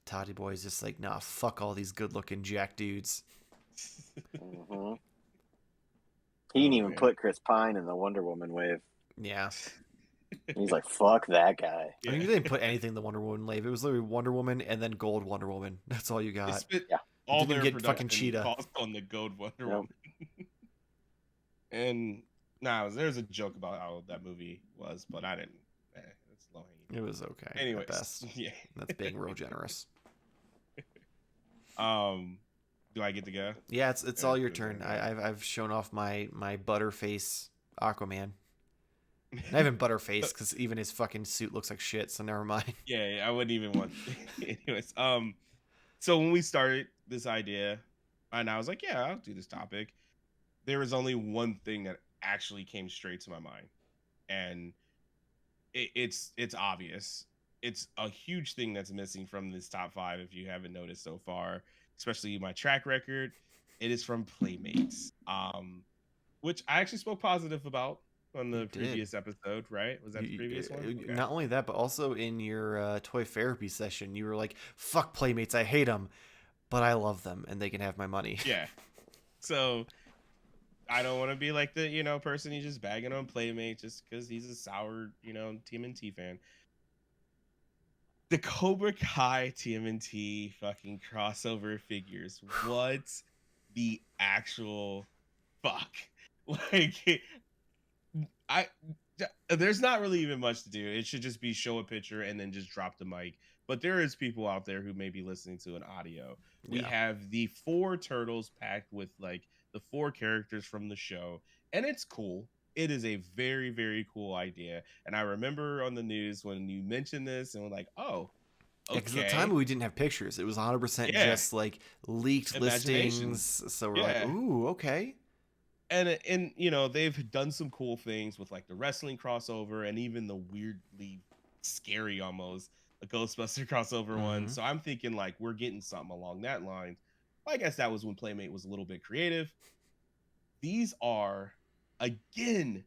Toddy Boy's just like, nah, fuck all these good-looking jack dudes. Mm-hmm. He didn't even put Chris Pine in the Wonder Woman wave. Yeah. He's like, fuck that guy. I mean, you didn't put anything in the Wonder Woman wave. It was literally Wonder Woman and then Gold Wonder Woman. That's all you got. Yeah. All didn't their get fucking Cheetah on the Gold Wonder Woman. And there's a joke about how that movie was, but I didn't. It's low hanging. It was okay. Anyways, at best. Yeah. That's being real generous. Do I get to go? Yeah, it's all your turn. I've shown off my Butterface Aquaman. Not even Butterface, because even his fucking suit looks like shit. So never mind. Yeah, I wouldn't even want. Anyways, so when we started this idea, and I was like, yeah, I'll do this topic. There was only one thing that actually came straight to my mind, and it's obvious. It's a huge thing that's missing from this top 5. If you haven't noticed so far, especially my track record, it is from Playmates, which I actually spoke positive about on the previous episode, right? Was that the previous one? Okay. Not only that, but also in your toy therapy session, you were like, fuck Playmates, I hate them, but I love them, and they can have my money. Yeah. So I don't want to be like the, person who's just bagging on Playmates just because he's a sour, Tmnt fan. The Cobra Kai Tmnt fucking crossover figures. What the actual fuck? Like, there's not really even much to do. It should just be show a picture and then just drop the mic. But there is people out there who may be listening to an audio. We have the 4 turtles packed with like the 4 characters from the show, and it's cool. It is a very, very cool idea. And I remember on the news when you mentioned this and we're like, oh, okay. Because at the time we didn't have pictures. It was 100% just like leaked listings. So we're like, ooh, okay. And they've done some cool things with like the wrestling crossover and even the weirdly scary almost a Ghostbuster crossover one. So I'm thinking like we're getting something along that line. I guess that was when Playmate was a little bit creative. These are, again,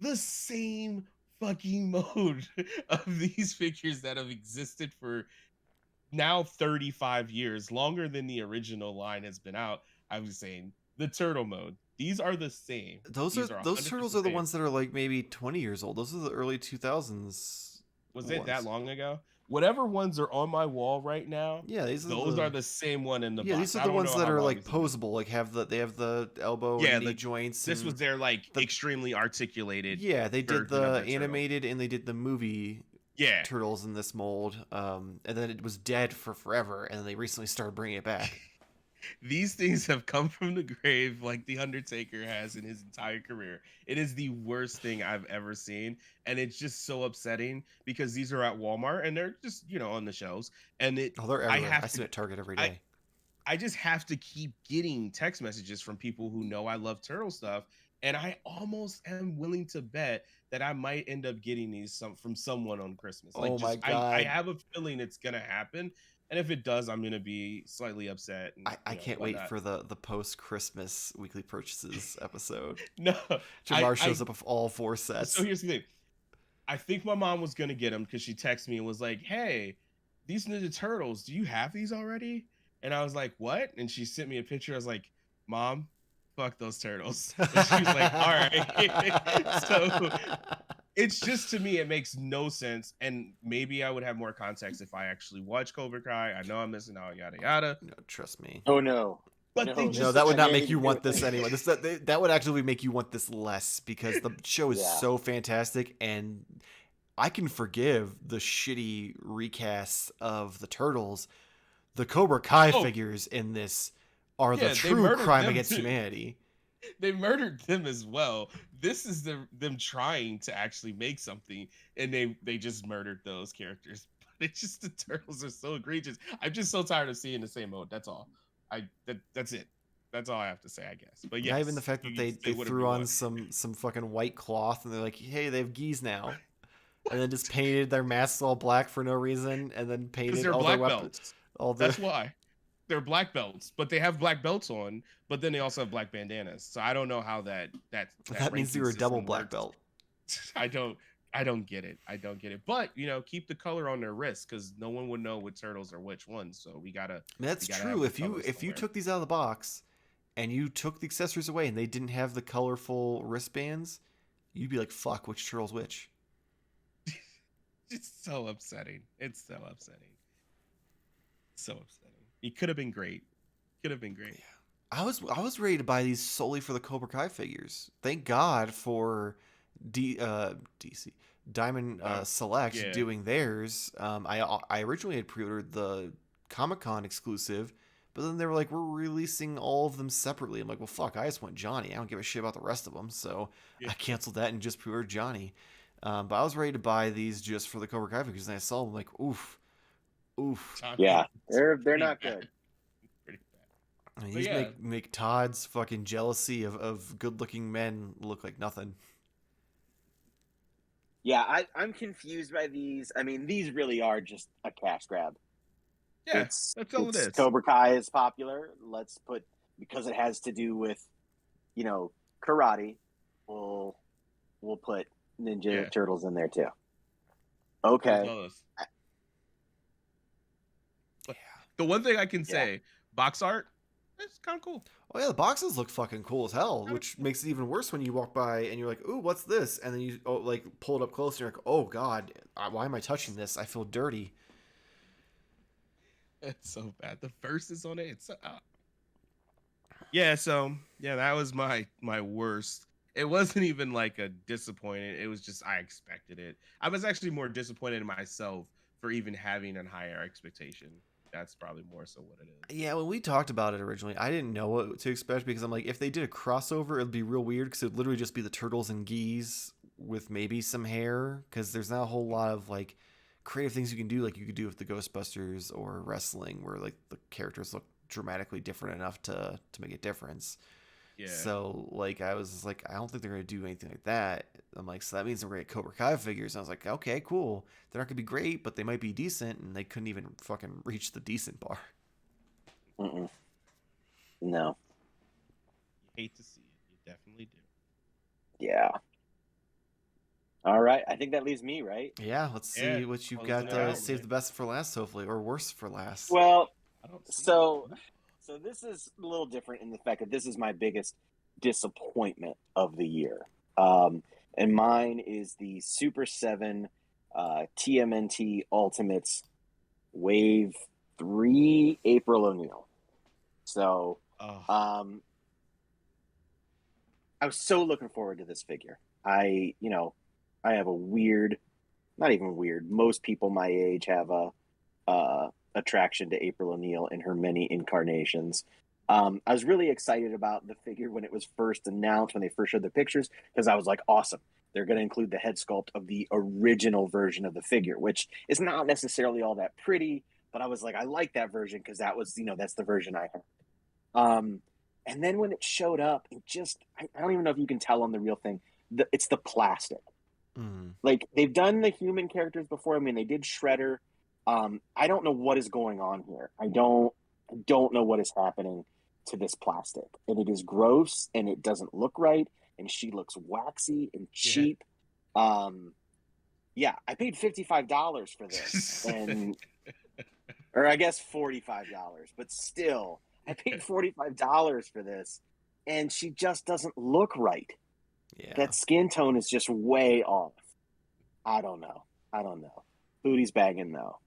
the same fucking mode of these figures that have existed for now 35 years, longer than the original line has been out. I was saying the turtle mode. These are the same. Those turtles are the ones that are like maybe 20 years old. Those are the early 2000s. Was it that long ago? Whatever ones are on my wall right now, those are the same one in the box. Yeah, these are the ones that are like posable, like they have the elbow and knee joints. This was their like extremely articulated. Yeah, they did the animated and they did the movie turtles in this mold, and then it was dead for forever, and then they recently started bringing it back. These things have come from the grave like The Undertaker has in his entire career. It is the worst thing I've ever seen. And it's just so upsetting because these are at Walmart and they're just, on the shelves. And they're everywhere. I see it at Target every day. I just have to keep getting text messages from people who know I love turtle stuff. And I almost am willing to bet that I might end up getting these from someone on Christmas. Like, my God. I have a feeling it's going to happen. And if it does, I'm going to be slightly upset. And, I can't wait for the post-Christmas weekly purchases episode. No. Jarmar shows up with all 4 sets. So here's the thing. I think my mom was going to get them because she texted me and was like, hey, these Ninja Turtles, do you have these already? And I was like, what? And she sent me a picture. I was like, Mom, fuck those turtles. And she's like, all right. So it's just, to me, it makes no sense. And maybe I would have more context if I actually watch Cobra Kai. I know I'm missing out, yada yada. No, trust me. Oh no. But they just, no, that would not have make anything you to do want with this it. anyway. That would actually make you want this less, because the show is Yeah. so fantastic, and I can forgive the shitty recasts of the Turtles. The Cobra Kai figures in this are the true crime against humanity. They murdered them as well. This is them trying to actually make something, and they just murdered those characters. But it's just, the Turtles are so egregious. I'm just so tired of seeing the same mode. That's all. That's it. That's all I have to say, I guess. But yes, not even the fact that they threw on some fucking white cloth and they're like, hey, they have geese now, and then just painted their masks all black for no reason, and then painted all their weapons. That's why they're black belts, but they have black belts on, but then they also have black bandanas. So I don't know how that means you were a double black belt. I don't get it. But keep the color on their wrists, because no one would know which turtles are which ones. So we gotta. That's true. If you took these out of the box and you took the accessories away and they didn't have the colorful wristbands, you'd be like, "Fuck, which turtle's which?" It's so upsetting. It's so upsetting. So upsetting. It could have been great. Yeah. I was ready to buy these solely for the Cobra Kai figures. Thank God for DC Diamond Select doing theirs. I originally had pre-ordered the Comic-Con exclusive, but then they were like, we're releasing all of them separately. I'm like, well, fuck, I just want Johnny. I don't give a shit about the rest of them. So I canceled that and just pre-ordered Johnny. But I was ready to buy these just for the Cobra Kai figures, and I saw them, like, oof. Yeah, they're not good. Pretty bad. And these make Todd's fucking jealousy of good-looking men look like nothing. Yeah, I'm confused by these. I mean, these really are just a cash grab. Yeah, that's all it is. Cobra Kai is popular. Let's put, because it has to do with, karate. We'll put Ninja Turtles in there too. Okay. The one thing I can say, box art, it's kind of cool. Oh yeah, the boxes look fucking cool as hell, which makes it even worse when you walk by and you're like, "Ooh, what's this?" And then you pull it up close and you're like, "Oh God, why am I touching this? I feel dirty." It's so bad. The verses on it, it's so... that was my worst. It wasn't even like a disappointing. It was just, I expected it. I was actually more disappointed in myself for even having a higher expectation. That's probably more so what it is. Yeah, when we talked about it originally, I didn't know what to expect, because I'm like, if they did a crossover, it'd be real weird, because it'd literally just be the turtles and geese with maybe some hair, because there's not a whole lot of like creative things you can do, like you could do with the Ghostbusters or wrestling, where like the characters look dramatically different enough to make a difference. Yeah. So like I was like, I don't think they're gonna do anything like that. I'm like, so that means we're gonna get Cobra Kai figures. And I was like, okay, cool. They're not gonna be great, but they might be decent, and they couldn't even fucking reach the decent bar. No. You hate to see it. You definitely do. Yeah. All right. I think that leaves me, right? Yeah. Let's see what you've got. Save the best for last, hopefully, or worse for last. Well, so this is a little different in the fact that this is my biggest disappointment of the year. And mine is the Super 7 TMNT Ultimates Wave 3 April O'Neil. So I was so looking forward to this figure. I have a weird, not even weird, most people my age have a attraction to April O'Neil in her many incarnations. I was really excited about the figure when it was first announced, when they first showed the pictures, because I was like, awesome. They're going to include the head sculpt of the original version of the figure, which is not necessarily all that pretty, but I was like, I like that version because that was, that's the version I had. And then when it showed up, it just, I don't even know if you can tell on the real thing. It's the plastic. Like, they've done the human characters before. I mean, they did Shredder. I don't know what is going on here. I don't know what is happening to this plastic. And it is gross, and it doesn't look right, and she looks waxy and cheap. Yeah, I paid $55 for this. Or I guess $45, but still, I paid $45 for this. and she just doesn't look right. Yeah. That skin tone is just way off. I don't know. Booty's banging though.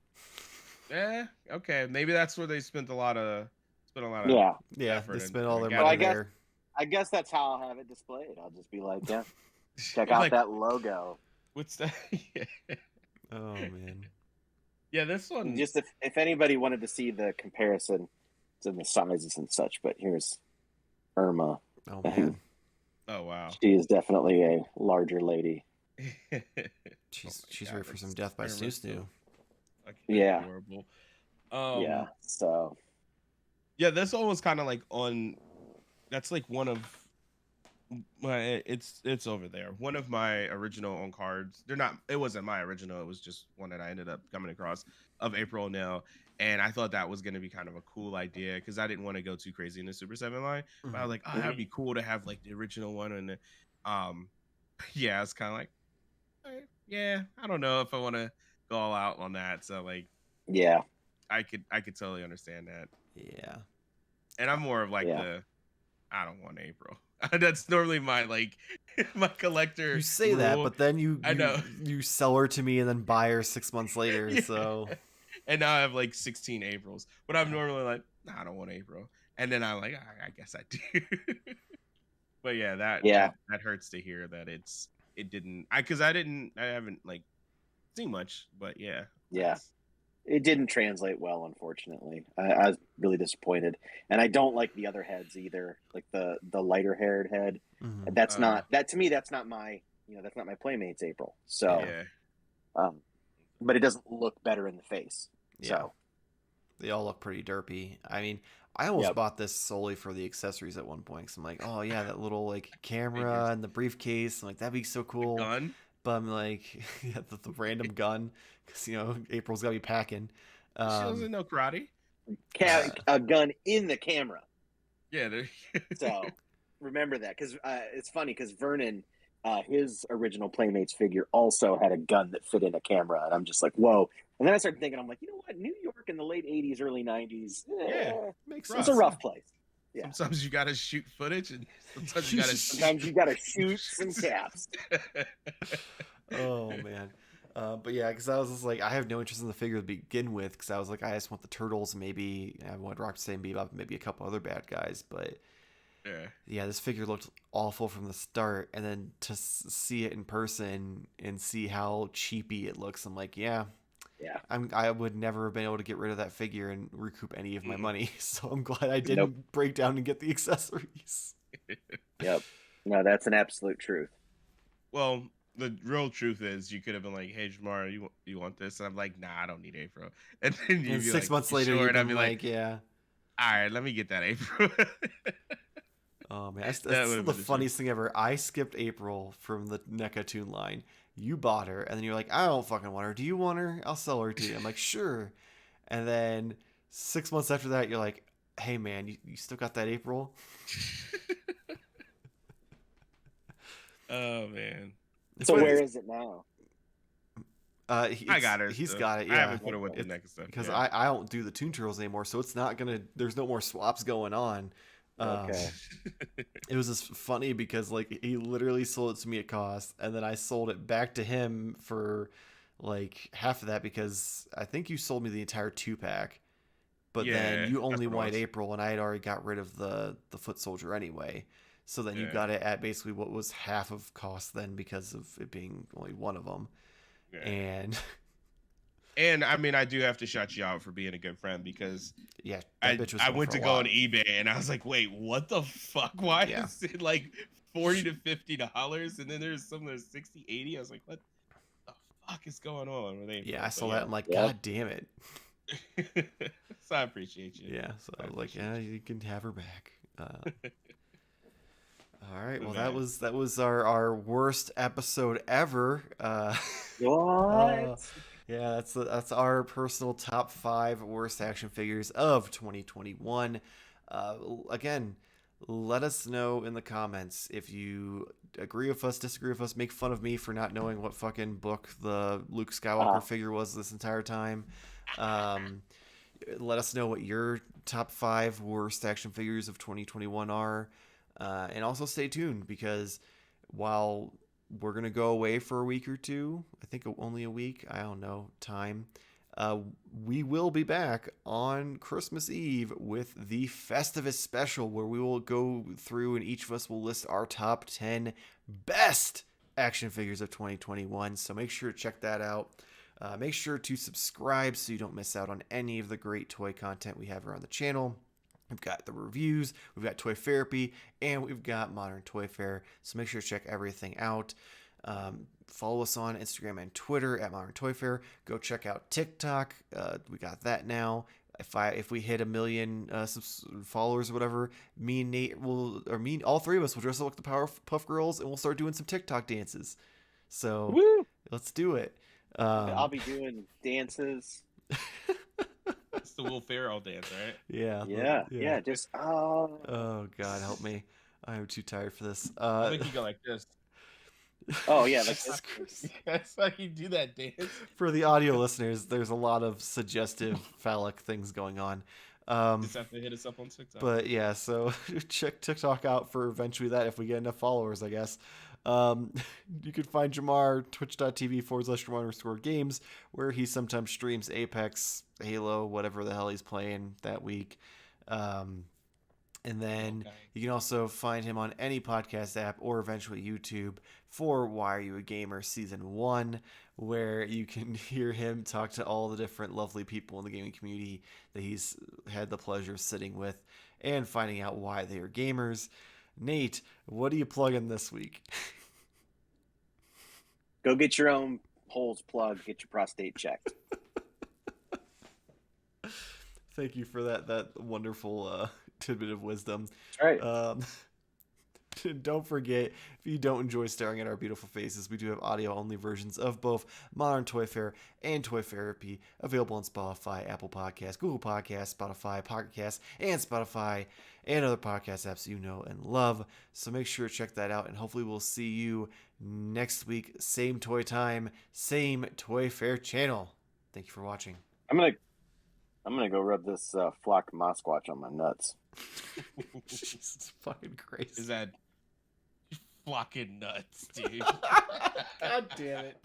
Okay. Maybe that's where they spent a lot of Yeah. effort. They spent all their into money it. there. I guess that's how I'll have it displayed. I'll just be like, yeah, check out Like, that logo. what's that? Yeah. Oh man. Yeah, this one. Just if anybody wanted to see the comparison to the sizes and such, but here's Irma. Oh man. Oh wow. She is definitely a larger lady. She's ready for some death by Snoo Snoo. Yeah. Adorable. Yeah. So. Yeah, this one was kind of like on. That's like one of my. It's over there. One of my original on cards. They're not. It wasn't my original. It was just one that I ended up coming across of April O'Neil, and I thought that was going to be kind of a cool idea because I didn't want to go too crazy in the Super 7 line. But I was like, oh, that'd be cool to have like the original one, and yeah, it's kind of like, yeah, I don't know if I want to go all out on that. So like, yeah, I could totally understand that. Yeah, and I'm more of like I don't want April. That's normally my my collector. You say rule. that, but then I know you sell her to me and then buy her 6 months later. Yeah. So, and now I have like 16 Aprils, but I'm normally like, nah, I don't want April, and then I'm like, I guess I do. But yeah, that hurts to hear that it didn't. I haven't like seen much, but yeah. It didn't translate well, unfortunately. I was really disappointed, and I don't like the other heads either. Like the lighter haired head. Mm-hmm. That's not to me. That's not my that's not my Playmates April. So, but it doesn't look better in the face. Yeah. So they all look pretty derpy. I mean, I almost bought this solely for the accessories at one point. Cause I'm like, oh yeah, that little like camera and the briefcase. I'm like, that'd be so cool. The gun. But I'm like, the random gun. Because, April's got to be packing. She doesn't know karate. A gun in the camera. Yeah. So, remember that. Because it's funny, because Vernon, his original Playmates figure also had a gun that fit in a camera. And I'm just like, whoa. And then I started thinking, I'm like, you know what? New York in the late 80s, early 90s. Makes sense. It's a rough place. Yeah. Sometimes you got to shoot footage, and sometimes you got to shoot some caps. Oh, man. But yeah, because I was just like, I have no interest in the figure to begin with, because I was like, I just want the turtles, maybe I want Rocksteady and Bebop, maybe a couple other bad guys. But yeah, this figure looked awful from the start, and then to see it in person and see how cheapy it looks, I'm like, yeah. I would never have been able to get rid of that figure and recoup any of my money. So I'm glad I didn't break down and get the accessories. Yep. No, that's an absolute truth. Well, the real truth is you could have been like, hey, Jarmar, you want this? And I'm like, nah, I don't need April. And then you'd be 6 months later, sure? And I'd be like, yeah. All right, let me get that April. Oh, man. That's the funniest thing ever. I skipped April from the Neca Toon line. You bought her, and then you're like, I don't fucking want her. Do you want her? I'll sell her to you. I'm like, sure. And then 6 months after that, you're like, hey, man, you still got that April? Oh, man. So where is it now? I got her. He's got it, yeah. I haven't put her with the Neca stuff. Because I don't do the Toon Turtles anymore, so it's not going to... There's no more swaps going on. Okay. It was just funny because like he literally sold it to me at cost, and then I sold it back to him for like half of that, because I think you sold me the entire 2-pack, but then you only wanted April, and I had already got rid of the foot soldier anyway. So then you got it at basically what was half of cost then, because of it being only one of them. And I mean, I do have to shout you out for being a good friend, because I went to go on eBay and I was like, wait, what the fuck? Why is it like $40 to $50? And then there's some that are 60, 80. I was like, what the fuck is going on with April? Yeah, I saw that. I'm like, God damn it. So I appreciate you. Yeah, so I was like, yeah, you can have her back. All right, well, that was our worst episode ever. What? Yeah, that's our personal top 5 worst action figures of 2021. Again, let us know in the comments if you agree with us, disagree with us, make fun of me for not knowing what fucking book the Luke Skywalker figure was this entire time. Let us know what your top 5 worst action figures of 2021 are. And also stay tuned, because while we're going to go away for a week or two, I think only a week, I don't know, time, we will be back on Christmas Eve with the Festivus special, where we will go through and each of us will list our top 10 best action figures of 2021. So make sure to check that out. Make sure to subscribe so you don't miss out on any of the great toy content we have around the channel. We've got the reviews, we've got Toy Therapy, and we've got Modern Toy Fair. So make sure to check everything out. Follow us on Instagram and Twitter at Modern Toy Fair. Go check out TikTok. We got that now. If we hit 1 million followers or whatever, me and Nate all three of us will dress up like the Powerpuff Girls, and we'll start doing some TikTok dances. So Woo! Let's do it. I'll be doing dances. It's the Will Ferrell dance, right? Yeah. Just oh God, help me! I am too tired for this. I think you go like this. Oh yeah, like That's like you do that dance. For the audio listeners, there's a lot of suggestive phallic things going on. Just have to hit us up on TikTok. But yeah, so check TikTok out for eventually that, if we get enough followers, I guess. You can find Jarmar, twitch.tv/Jarmar_games, where he sometimes streams Apex, Halo, whatever the hell he's playing that week. And then you can also find him on any podcast app or eventually YouTube for Why Are You a Gamer Season 1, where you can hear him talk to all the different lovely people in the gaming community that he's had the pleasure of sitting with and finding out why they are gamers. Nate, what are you plugging this week? Go get your own holes plugged, get your prostate checked. Thank you for that wonderful tidbit of wisdom. That's right. Don't forget, if you don't enjoy staring at our beautiful faces, we do have audio-only versions of both Modern Toy Fair and Toy Therapy available on Spotify, Apple Podcasts, Google Podcasts, Spotify, Pocket Casts, and Spotify, and other podcast apps you know and love. So make sure to check that out, and hopefully we'll see you next week. Same toy time, same Toy Fair channel. Thank you for watching. I'm gonna go rub this flock Mosquatch on my nuts. Jesus fucking Christ. Is that flocking nuts, dude? God damn it.